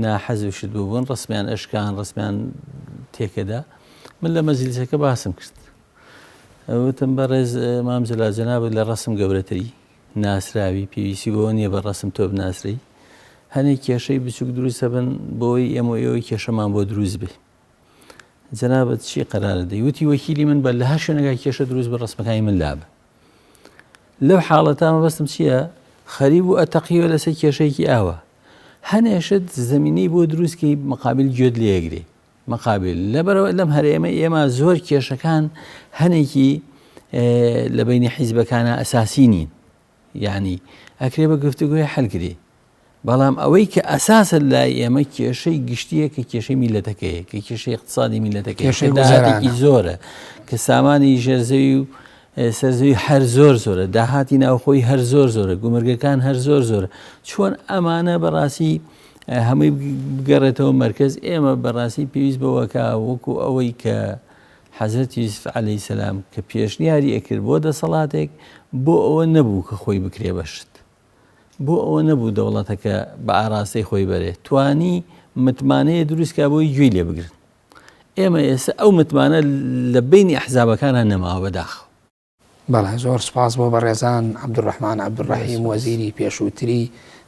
ناحەزوشت بوون ڕسمیان ئەشکان ڕسمیان تێکەدا من لە مەجلیسەکە باسم کرد وتم بەڕێز مام جەلال جەناب لە ڕسم گەورەتری ناسراوی پێویستی بۆ نییە بە ڕسم تۆ بناسری هەنێک کێشەی بچووک دروستە بن بۆی ئێمەوەی کێشەمان بۆ دروست بێ جەنابەت چی قەرارە دەی وتی وەکیلی من بە لە هەر شوێنێکا کێشە دروست بە ڕسمەکانی من لابە لەو حاڵەتە مەبەستم چییە خەریب و ئەتەقیوە لەسەر کێشەیەکی ئاوە هەنێشت زەمینەی بۆ دروستکەی مەقابل گوێت لێگرێ مەقابل لەبەرەوە لەم هەرێمە ئێمە زۆر کێشەکان هەنێکی لە بینی حیزبەکانە ئەساسی نین یعنی ئەکرێ بە گفتوگوی هەڵگرێ بەڵام ئەوەی کە ئەساسە لای ئێمە کێشەی گشتیە کە کێشەی میلەتەکەیە کە کێشەی اقتصادی میلەتەکەی داهاتێکی زۆرە کە سامانی ژێرزەوی و سەرزەوی هەر زۆرە داهاتی ناوخۆی هەر زۆرە گومرگەکان هەر زۆرە چۆن ئەمانە بەڕاستی هەمووی بگەڕێتەوە مەرکز ئێمە بەڕاستی پێویست بەوەکە وەکو ئەوەی کە حەزرەت یوسف عەلەیهی سەلام کە پێشنیاری ئەکرد بۆ دەسەڵاتێک بۆ ئەوە نەبوو کە خۆی بکرێ بەشت بۆ ئەوە نەبوو دەوڵەتەکە بە ئاراستەی خۆی بەرێت توانی متمانەیە دروستکە بۆی گوێی لێ بگرن ئێمە ئێستا ئەو متمانە لە بینی ئەحزابەکانە نەماوە بەداخەوە. بەڵێ زۆر سپاس بۆ بەڕێزان عەبدوڕەحمان عەبدوڕەحیم وەزیری پێشووتری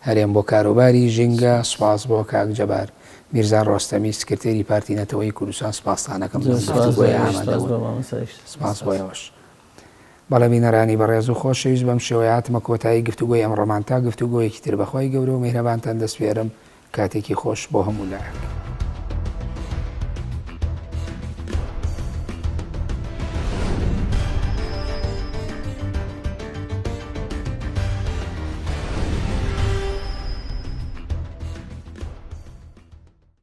هەرێم بۆ کاروباری ژینگە سپاس بۆ کاک جەبار میرزا ڕۆستەمی سکرتێری پارتی نەتەوەی کوردستان سپاسانەکەم سپاس بۆیەوەش. بەڵێ بینەرانی بەڕێز و خۆشەویست بەم شێوەیە هاتمە کۆتایی گفتوگۆی ئەمڕۆمان تا گفتوگۆیەکی تر بەخوای گەورە و میهرەبانتان دەسپێرم کاتێکی خۆش بۆ هەموو لایەک.